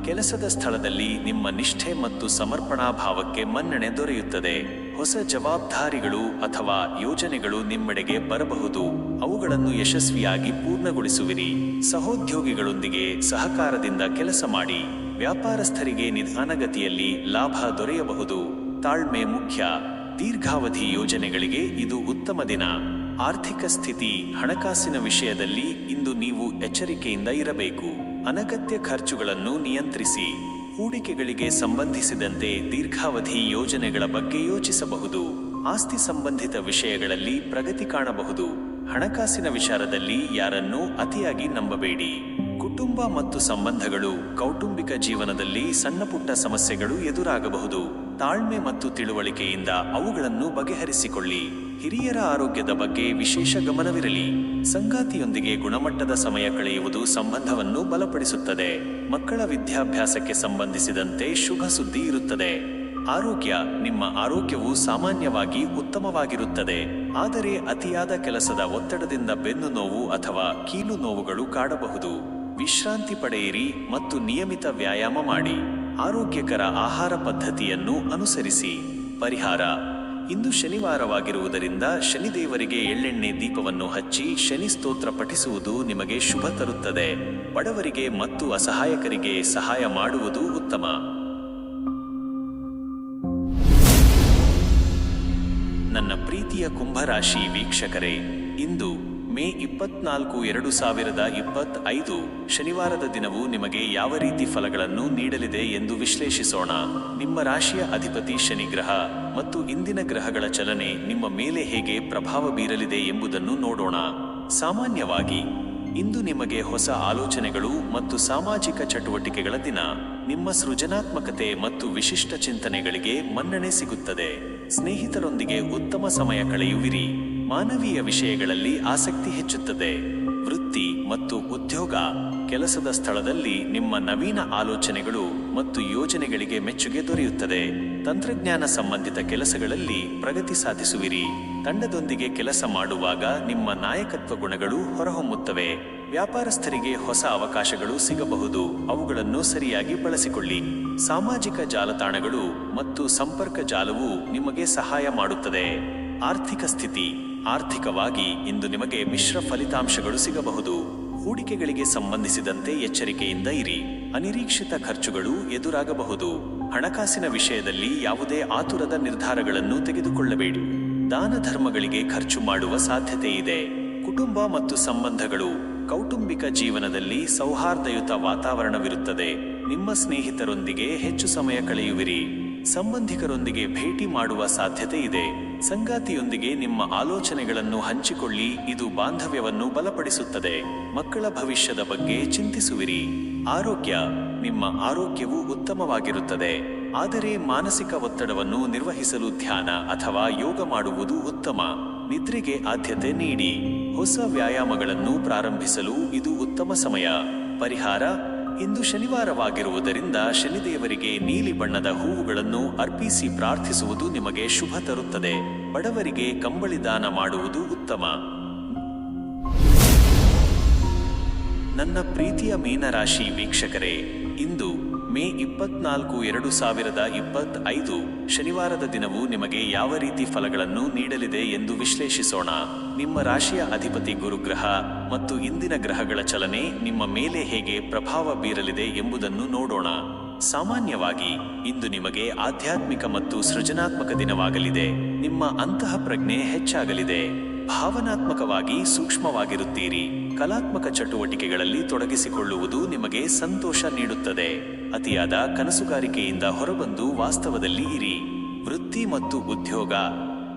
ಕೆಲಸದ ಸ್ಥಳದಲ್ಲಿ ನಿಮ್ಮ ನಿಷ್ಠೆ ಮತ್ತು ಸಮರ್ಪಣಾ ಭಾವಕ್ಕೆ ಮನ್ನಣೆ ದೊರೆಯುತ್ತದೆ. ಹೊಸ ಜವಾಬ್ದಾರಿಗಳು ಅಥವಾ ಯೋಜನೆಗಳು ನಿಮ್ಮೆಡೆಗೆ ಬರಬಹುದು. ಅವುಗಳನ್ನು ಯಶಸ್ವಿಯಾಗಿ ಪೂರ್ಣಗೊಳಿಸುವಿರಿ. ಸಹೋದ್ಯೋಗಿಗಳೊಂದಿಗೆ ಸಹಕಾರದಿಂದ ಕೆಲಸ ಮಾಡಿ. ವ್ಯಾಪಾರಸ್ಥರಿಗೆ ನಿಧಾನಗತಿಯಲ್ಲಿ ಲಾಭ ದೊರೆಯಬಹುದು. ತಾಳ್ಮೆ ಮುಖ್ಯ. ದೀರ್ಘಾವಧಿ ಯೋಜನೆಗಳಿಗೆ ಇದು ಉತ್ತಮ ದಿನ. ಆರ್ಥಿಕ ಸ್ಥಿತಿ. ಹಣಕಾಸಿನ ವಿಷಯದಲ್ಲಿ ಇಂದು ನೀವು ಎಚ್ಚರಿಕೆಯಿಂದ ಇರಬೇಕು. ಅನಗತ್ಯ ಖರ್ಚುಗಳನ್ನು ನಿಯಂತ್ರಿಸಿ. ಹೂಡಿಕೆಗಳಿಗೆ ಸಂಬಂಧಿಸಿದಂತೆ ದೀರ್ಘಾವಧಿ ಯೋಜನೆಗಳ ಬಗ್ಗೆ ಯೋಚಿಸಬಹುದು. ಆಸ್ತಿ ಸಂಬಂಧಿತ ವಿಷಯಗಳಲ್ಲಿ ಪ್ರಗತಿ ಕಾಣಬಹುದು. ಹಣಕಾಸಿನ ವಿಚಾರದಲ್ಲಿ ಯಾರನ್ನೂ ಅತಿಯಾಗಿ ನಂಬಬೇಡಿ. ಕುಟುಂಬ ಮತ್ತು ಸಂಬಂಧಗಳು. ಕೌಟುಂಬಿಕ ಜೀವನದಲ್ಲಿ ಸಣ್ಣಪುಟ್ಟ ಸಮಸ್ಯೆಗಳು ಎದುರಾಗಬಹುದು. ತಾಳ್ಮೆ ಮತ್ತು ತಿಳುವಳಿಕೆಯಿಂದ ಅವುಗಳನ್ನು ಬಗೆಹರಿಸಿಕೊಳ್ಳಿ. ಹಿರಿಯರ ಆರೋಗ್ಯದ ಬಗ್ಗೆ ವಿಶೇಷ ಗಮನವಿರಲಿ. ಸಂಗಾತಿಯೊಂದಿಗೆ ಗುಣಮಟ್ಟದ ಸಮಯ ಕಳೆಯುವುದು ಸಂಬಂಧವನ್ನು ಬಲಪಡಿಸುತ್ತದೆ. ಮಕ್ಕಳ ವಿದ್ಯಾಭ್ಯಾಸಕ್ಕೆ ಸಂಬಂಧಿಸಿದಂತೆ ಶುಭ ಸುದ್ದಿ ಇರುತ್ತದೆ. ಆರೋಗ್ಯ. ನಿಮ್ಮ ಆರೋಗ್ಯವು ಸಾಮಾನ್ಯವಾಗಿ ಉತ್ತಮವಾಗಿರುತ್ತದೆ, ಆದರೆ ಅತಿಯಾದ ಕೆಲಸದ ಒತ್ತಡದಿಂದ ಬೆನ್ನು ನೋವು ಅಥವಾ ಕೀಲು ನೋವುಗಳು ಕಾಡಬಹುದು. ವಿಶ್ರಾಂತಿ ಪಡೆಯಿರಿ ಮತ್ತು ನಿಯಮಿತ ವ್ಯಾಯಾಮ ಮಾಡಿ. ಆರೋಗ್ಯಕರ ಆಹಾರ ಪದ್ಧತಿಯನ್ನು ಅನುಸರಿಸಿ. ಪರಿಹಾರ. ಇಂದು ಶನಿವಾರವಾಗಿರುವುದರಿಂದ ಶನಿದೇವರಿಗೆ ಎಳ್ಳೆಣ್ಣೆ ದೀಪವನ್ನು ಹಚ್ಚಿ ಶನಿ ಸ್ತೋತ್ರ ಪಠಿಸುವುದು ನಿಮಗೆ ಶುಭ ತರುತ್ತದೆ. ಬಡವರಿಗೆ ಮತ್ತು ಅಸಹಾಯಕರಿಗೆ ಸಹಾಯ ಮಾಡುವುದು ಉತ್ತಮ. ನನ್ನ ಪ್ರೀತಿಯ ಕುಂಭರಾಶಿ ವೀಕ್ಷಕರೇ, ಇಂದು ಮೇ 24, 2025 ಶನಿವಾರದ ದಿನವು ನಿಮಗೆ ಯಾವ ರೀತಿ ಫಲಗಳನ್ನು ನೀಡಲಿದೆ ಎಂದು ವಿಶ್ಲೇಷಿಸೋಣ. ನಿಮ್ಮ ರಾಶಿಯ ಅಧಿಪತಿ ಶನಿ ಗ್ರಹ ಮತ್ತು ಇಂದಿನ ಗ್ರಹಗಳ ಚಲನೆ ನಿಮ್ಮ ಮೇಲೆ ಹೇಗೆ ಪ್ರಭಾವ ಬೀರಲಿದೆ ಎಂಬುದನ್ನು ನೋಡೋಣ. ಸಾಮಾನ್ಯವಾಗಿ ಇಂದು ನಿಮಗೆ ಹೊಸ ಆಲೋಚನೆಗಳು ಮತ್ತು ಸಾಮಾಜಿಕ ಚಟುವಟಿಕೆಗಳ ದಿನ. ನಿಮ್ಮ ಸೃಜನಾತ್ಮಕತೆ ಮತ್ತು ವಿಶಿಷ್ಟ ಚಿಂತನೆಗಳಿಗೆ ಮನ್ನಣೆ ಸಿಗುತ್ತದೆ. ಸ್ನೇಹಿತರೊಂದಿಗೆ ಉತ್ತಮ ಸಮಯ ಕಳೆಯುವಿರಿ. ಮಾನವೀಯ ವಿಷಯಗಳಲ್ಲಿ ಆಸಕ್ತಿ ಹೆಚ್ಚುತ್ತದೆ. ವೃತ್ತಿ ಮತ್ತು ಉದ್ಯೋಗ. ಕೆಲಸದ ಸ್ಥಳದಲ್ಲಿ ನಿಮ್ಮ ನವೀನ ಆಲೋಚನೆಗಳು ಮತ್ತು ಯೋಜನೆಗಳಿಗೆ ಮೆಚ್ಚುಗೆ ದೊರೆಯುತ್ತದೆ. ತಂತ್ರಜ್ಞಾನ ಸಂಬಂಧಿತ ಕೆಲಸಗಳಲ್ಲಿ ಪ್ರಗತಿ ಸಾಧಿಸುವಿರಿ. ತಂಡದೊಂದಿಗೆ ಕೆಲಸ ಮಾಡುವಾಗ ನಿಮ್ಮ ನಾಯಕತ್ವ ಗುಣಗಳು ಹೊರಹೊಮ್ಮುತ್ತವೆ. ವ್ಯಾಪಾರಸ್ಥರಿಗೆ ಹೊಸ ಅವಕಾಶಗಳು ಸಿಗಬಹುದು, ಅವುಗಳನ್ನು ಸರಿಯಾಗಿ ಬಳಸಿಕೊಳ್ಳಿ. ಸಾಮಾಜಿಕ ಜಾಲತಾಣಗಳು ಮತ್ತು ಸಂಪರ್ಕ ಜಾಲವು ನಿಮಗೆ ಸಹಾಯ ಮಾಡುತ್ತದೆ. ಆರ್ಥಿಕ ಸ್ಥಿತಿ. ಆರ್ಥಿಕವಾಗಿ ಇಂದು ನಿಮಗೆ ಮಿಶ್ರ ಫಲಿತಾಂಶಗಳು ಸಿಗಬಹುದು. ಹೂಡಿಕೆಗಳಿಗೆ ಸಂಬಂಧಿಸಿದಂತೆ ಎಚ್ಚರಿಕೆಯಿಂದ ಇರಿ. ಅನಿರೀಕ್ಷಿತ ಖರ್ಚುಗಳು ಎದುರಾಗಬಹುದು. ಹಣಕಾಸಿನ ವಿಷಯದಲ್ಲಿ ಯಾವುದೇ ಆತುರದ ನಿರ್ಧಾರಗಳನ್ನು ತೆಗೆದುಕೊಳ್ಳಬೇಡಿ. ದಾನ ಧರ್ಮಗಳಿಗೆ ಖರ್ಚು ಮಾಡುವ ಸಾಧ್ಯತೆ ಇದೆ. ಕುಟುಂಬ ಮತ್ತು ಸಂಬಂಧಗಳು. ಕೌಟುಂಬಿಕ ಜೀವನದಲ್ಲಿ ಸೌಹಾರ್ದಯುತ ವಾತಾವರಣವಿರುತ್ತದೆ. ನಿಮ್ಮ ಸ್ನೇಹಿತರೊಂದಿಗೆ ಹೆಚ್ಚು ಸಮಯ ಕಳೆಯುವಿರಿ. ಸಂಬಂಧಿಕರೊಂದಿಗೆ ಭೇಟಿ ಮಾಡುವ ಸಾಧ್ಯತೆ ಇದೆ. ಸಂಗಾತಿಯೊಂದಿಗೆ ನಿಮ್ಮ ಆಲೋಚನೆಗಳನ್ನು ಹಂಚಿಕೊಳ್ಳಿ, ಇದು ಬಾಂಧವ್ಯವನ್ನು ಬಲಪಡಿಸುತ್ತದೆ. ಮಕ್ಕಳ ಭವಿಷ್ಯದ ಬಗ್ಗೆ ಚಿಂತಿಸುವಿರಿ. ಆರೋಗ್ಯ. ನಿಮ್ಮ ಆರೋಗ್ಯವು ಉತ್ತಮವಾಗಿರುತ್ತದೆ, ಆದರೆ ಮಾನಸಿಕ ಒತ್ತಡವನ್ನು ನಿರ್ವಹಿಸಲು ಧ್ಯಾನ ಅಥವಾ ಯೋಗ ಮಾಡುವುದು ಉತ್ತಮ. ನಿದ್ರೆಗೆ ಆದ್ಯತೆ ನೀಡಿ. ಹೊಸ ವ್ಯಾಯಾಮಗಳನ್ನು ಪ್ರಾರಂಭಿಸಲು ಇದು ಉತ್ತಮ ಸಮಯ. ಪರಿಹಾರ. ಇಂದು ಶನಿವಾರವಾಗಿರುವುದರಿಂದ ಶನಿದೇವರಿಗೆ ನೀಲಿ ಬಣ್ಣದ ಹೂವುಗಳನ್ನು ಅರ್ಪಿಸಿ ಪ್ರಾರ್ಥಿಸುವುದು ನಿಮಗೆ ಶುಭ ತರುತ್ತದೆ. ಬಡವರಿಗೆ ಕಂಬಳಿ ದಾನ ಮಾಡುವುದು ಉತ್ತಮ. ನನ್ನ ಪ್ರೀತಿಯ ಮೀನರಾಶಿ ವೀಕ್ಷಕರೇ, ಇಂದು ಮೇ 24, 2025 ಶನಿವಾರದ ದಿನವು ನಿಮಗೆ ಯಾವ ರೀತಿ ಫಲಗಳನ್ನು ನೀಡಲಿದೆ ಎಂದು ವಿಶ್ಲೇಷಿಸೋಣ. ನಿಮ್ಮ ರಾಶಿಯ ಅಧಿಪತಿ ಗುರುಗ್ರಹ ಮತ್ತು ಇಂದಿನ ಗ್ರಹಗಳ ಚಲನೆ ನಿಮ್ಮ ಮೇಲೆ ಹೇಗೆ ಪ್ರಭಾವ ಬೀರಲಿದೆ ಎಂಬುದನ್ನು ನೋಡೋಣ. ಸಾಮಾನ್ಯವಾಗಿ ಇಂದು ನಿಮಗೆ ಆಧ್ಯಾತ್ಮಿಕ ಮತ್ತು ಸೃಜನಾತ್ಮಕ ದಿನವಾಗಲಿದೆ. ನಿಮ್ಮ ಅಂತಃ ಪ್ರಜ್ಞೆ ಹೆಚ್ಚಾಗಲಿದೆ. ಭಾವನಾತ್ಮಕವಾಗಿ ಸೂಕ್ಷ್ಮವಾಗಿರುತ್ತೀರಿ. ಕಲಾತ್ಮಕ ಚಟುವಟಿಕೆಗಳಲ್ಲಿ ತೊಡಗಿಸಿಕೊಳ್ಳುವುದು ನಿಮಗೆ ಸಂತೋಷ ನೀಡುತ್ತದೆ. ಅತಿಯಾದ ಕನಸುಗಾರಿಕೆಯಿಂದ ಹೊರಬಂದು ವಾಸ್ತವದಲ್ಲಿ ಇರಿ. ವೃತ್ತಿ ಮತ್ತು ಉದ್ಯೋಗ.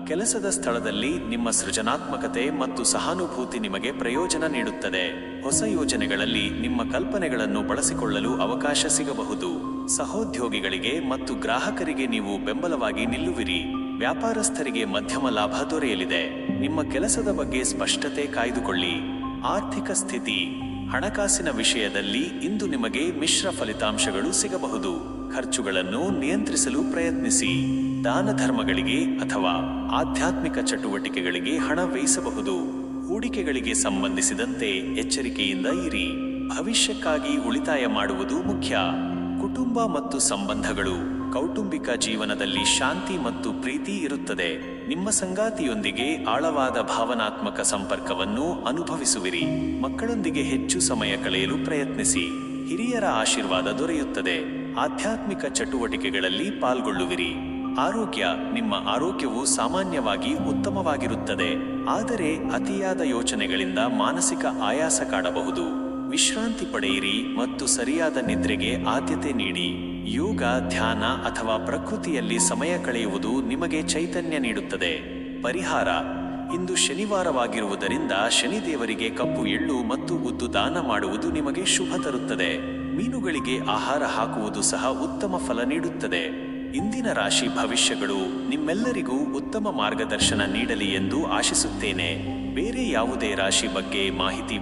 ಕೆಲಸದ ಸ್ಥಳದಲ್ಲಿ ನಿಮ್ಮ ಸೃಜನಾತ್ಮಕತೆ ಮತ್ತು ಸಹಾನುಭೂತಿ ನಿಮಗೆ ಪ್ರಯೋಜನ ನೀಡುತ್ತದೆ. ಹೊಸ ಯೋಜನೆಗಳಲ್ಲಿ ನಿಮ್ಮ ಕಲ್ಪನೆಗಳನ್ನು ಬಳಸಿಕೊಳ್ಳಲು ಅವಕಾಶ ಸಿಗಬಹುದು. ಸಹೋದ್ಯೋಗಿಗಳಿಗೆ ಮತ್ತು ಗ್ರಾಹಕರಿಗೆ ನೀವು ಬೆಂಬಲವಾಗಿ ನಿಲ್ಲುವಿರಿ. ವ್ಯಾಪಾರಸ್ಥರಿಗೆ ಮಧ್ಯಮ ಲಾಭ ದೊರೆಯಲಿದೆ. ನಿಮ್ಮ ಕೆಲಸದ ಬಗ್ಗೆ ಸ್ಪಷ್ಟತೆ ಕಾಯ್ದುಕೊಳ್ಳಿ. ಆರ್ಥಿಕ ಸ್ಥಿತಿ. ಹಣಕಾಸಿನ ವಿಷಯದಲ್ಲಿ ಇಂದು ನಿಮಗೆ ಮಿಶ್ರ ಫಲಿತಾಂಶಗಳು ಸಿಗಬಹುದು. ಖರ್ಚುಗಳನ್ನು ನಿಯಂತ್ರಿಸಲು ಪ್ರಯತ್ನಿಸಿ. ದಾನ ಧರ್ಮಗಳಿಗೆ ಅಥವಾ ಆಧ್ಯಾತ್ಮಿಕ ಚಟುವಟಿಕೆಗಳಿಗೆ ಹಣ ವ್ಯಯಿಸಬಹುದು. ಹೂಡಿಕೆಗಳಿಗೆ ಸಂಬಂಧಿಸಿದಂತೆ ಎಚ್ಚರಿಕೆಯಿಂದ ಇರಿ. ಭವಿಷ್ಯಕ್ಕಾಗಿ ಉಳಿತಾಯ ಮಾಡುವುದು ಮುಖ್ಯ. ಕುಟುಂಬ ಮತ್ತು ಸಂಬಂಧಗಳು. ಕೌಟುಂಬಿಕ ಜೀವನದಲ್ಲಿ ಶಾಂತಿ ಮತ್ತು ಪ್ರೀತಿ ಇರುತ್ತದೆ. ನಿಮ್ಮ ಸಂಗಾತಿಯೊಂದಿಗೆ ಆಳವಾದ ಭಾವನಾತ್ಮಕ ಸಂಪರ್ಕವನ್ನು ಅನುಭವಿಸುವಿರಿ. ಮಕ್ಕಳೊಂದಿಗೆ ಹೆಚ್ಚು ಸಮಯ ಕಳೆಯಲು ಪ್ರಯತ್ನಿಸಿ. ಹಿರಿಯರ ಆಶೀರ್ವಾದ ದೊರೆಯುತ್ತದೆ. ಆಧ್ಯಾತ್ಮಿಕ ಚಟುವಟಿಕೆಗಳಲ್ಲಿ ಪಾಲ್ಗೊಳ್ಳುವಿರಿ. ಆರೋಗ್ಯ. ನಿಮ್ಮ ಆರೋಗ್ಯವು ಸಾಮಾನ್ಯವಾಗಿ ಉತ್ತಮವಾಗಿರುತ್ತದೆ, ಆದರೆ ಅತಿಯಾದ ಯೋಚನೆಗಳಿಂದ ಮಾನಸಿಕ ಆಯಾಸ ಕಾಡಬಹುದು. ವಿಶ್ರಾಂತಿ ಪಡೆಯಿರಿ ಮತ್ತು ಸರಿಯಾದ ನಿದ್ರೆಗೆ ಆದ್ಯತೆ ನೀಡಿ. ಯೋಗ, ಧ್ಯಾನ ಅಥವಾ ಪ್ರಕೃತಿಯಲ್ಲಿ ಸಮಯ ಕಳೆಯುವುದು ನಿಮಗೆ ಚೈತನ್ಯ ನೀಡುತ್ತದೆ. ಪರಿಹಾರ. ಇಂದು ಶನಿವಾರವಾಗಿರುವುದರಿಂದ ಶನಿದೇವರಿಗೆ ಕಪ್ಪು ಎಳ್ಳು ಮತ್ತು ಉದ್ದು ದಾನ ಮಾಡುವುದು ನಿಮಗೆ ಶುಭ ತರುತ್ತದೆ. ಮೀನುಗಳಿಗೆ ಆಹಾರ ಹಾಕುವುದು ಸಹ ಉತ್ತಮ ಫಲ ನೀಡುತ್ತದೆ. ಇಂದಿನ ರಾಶಿ ಭವಿಷ್ಯಗಳು ನಿಮ್ಮೆಲ್ಲರಿಗೂ ಉತ್ತಮ ಮಾರ್ಗದರ್ಶನ ನೀಡಲಿ ಎಂದು ಆಶಿಸುತ್ತೇನೆ. ಬೇರೆ ಯಾವುದೇ ರಾಶಿ ಬಗ್ಗೆ ಮಾಹಿತಿ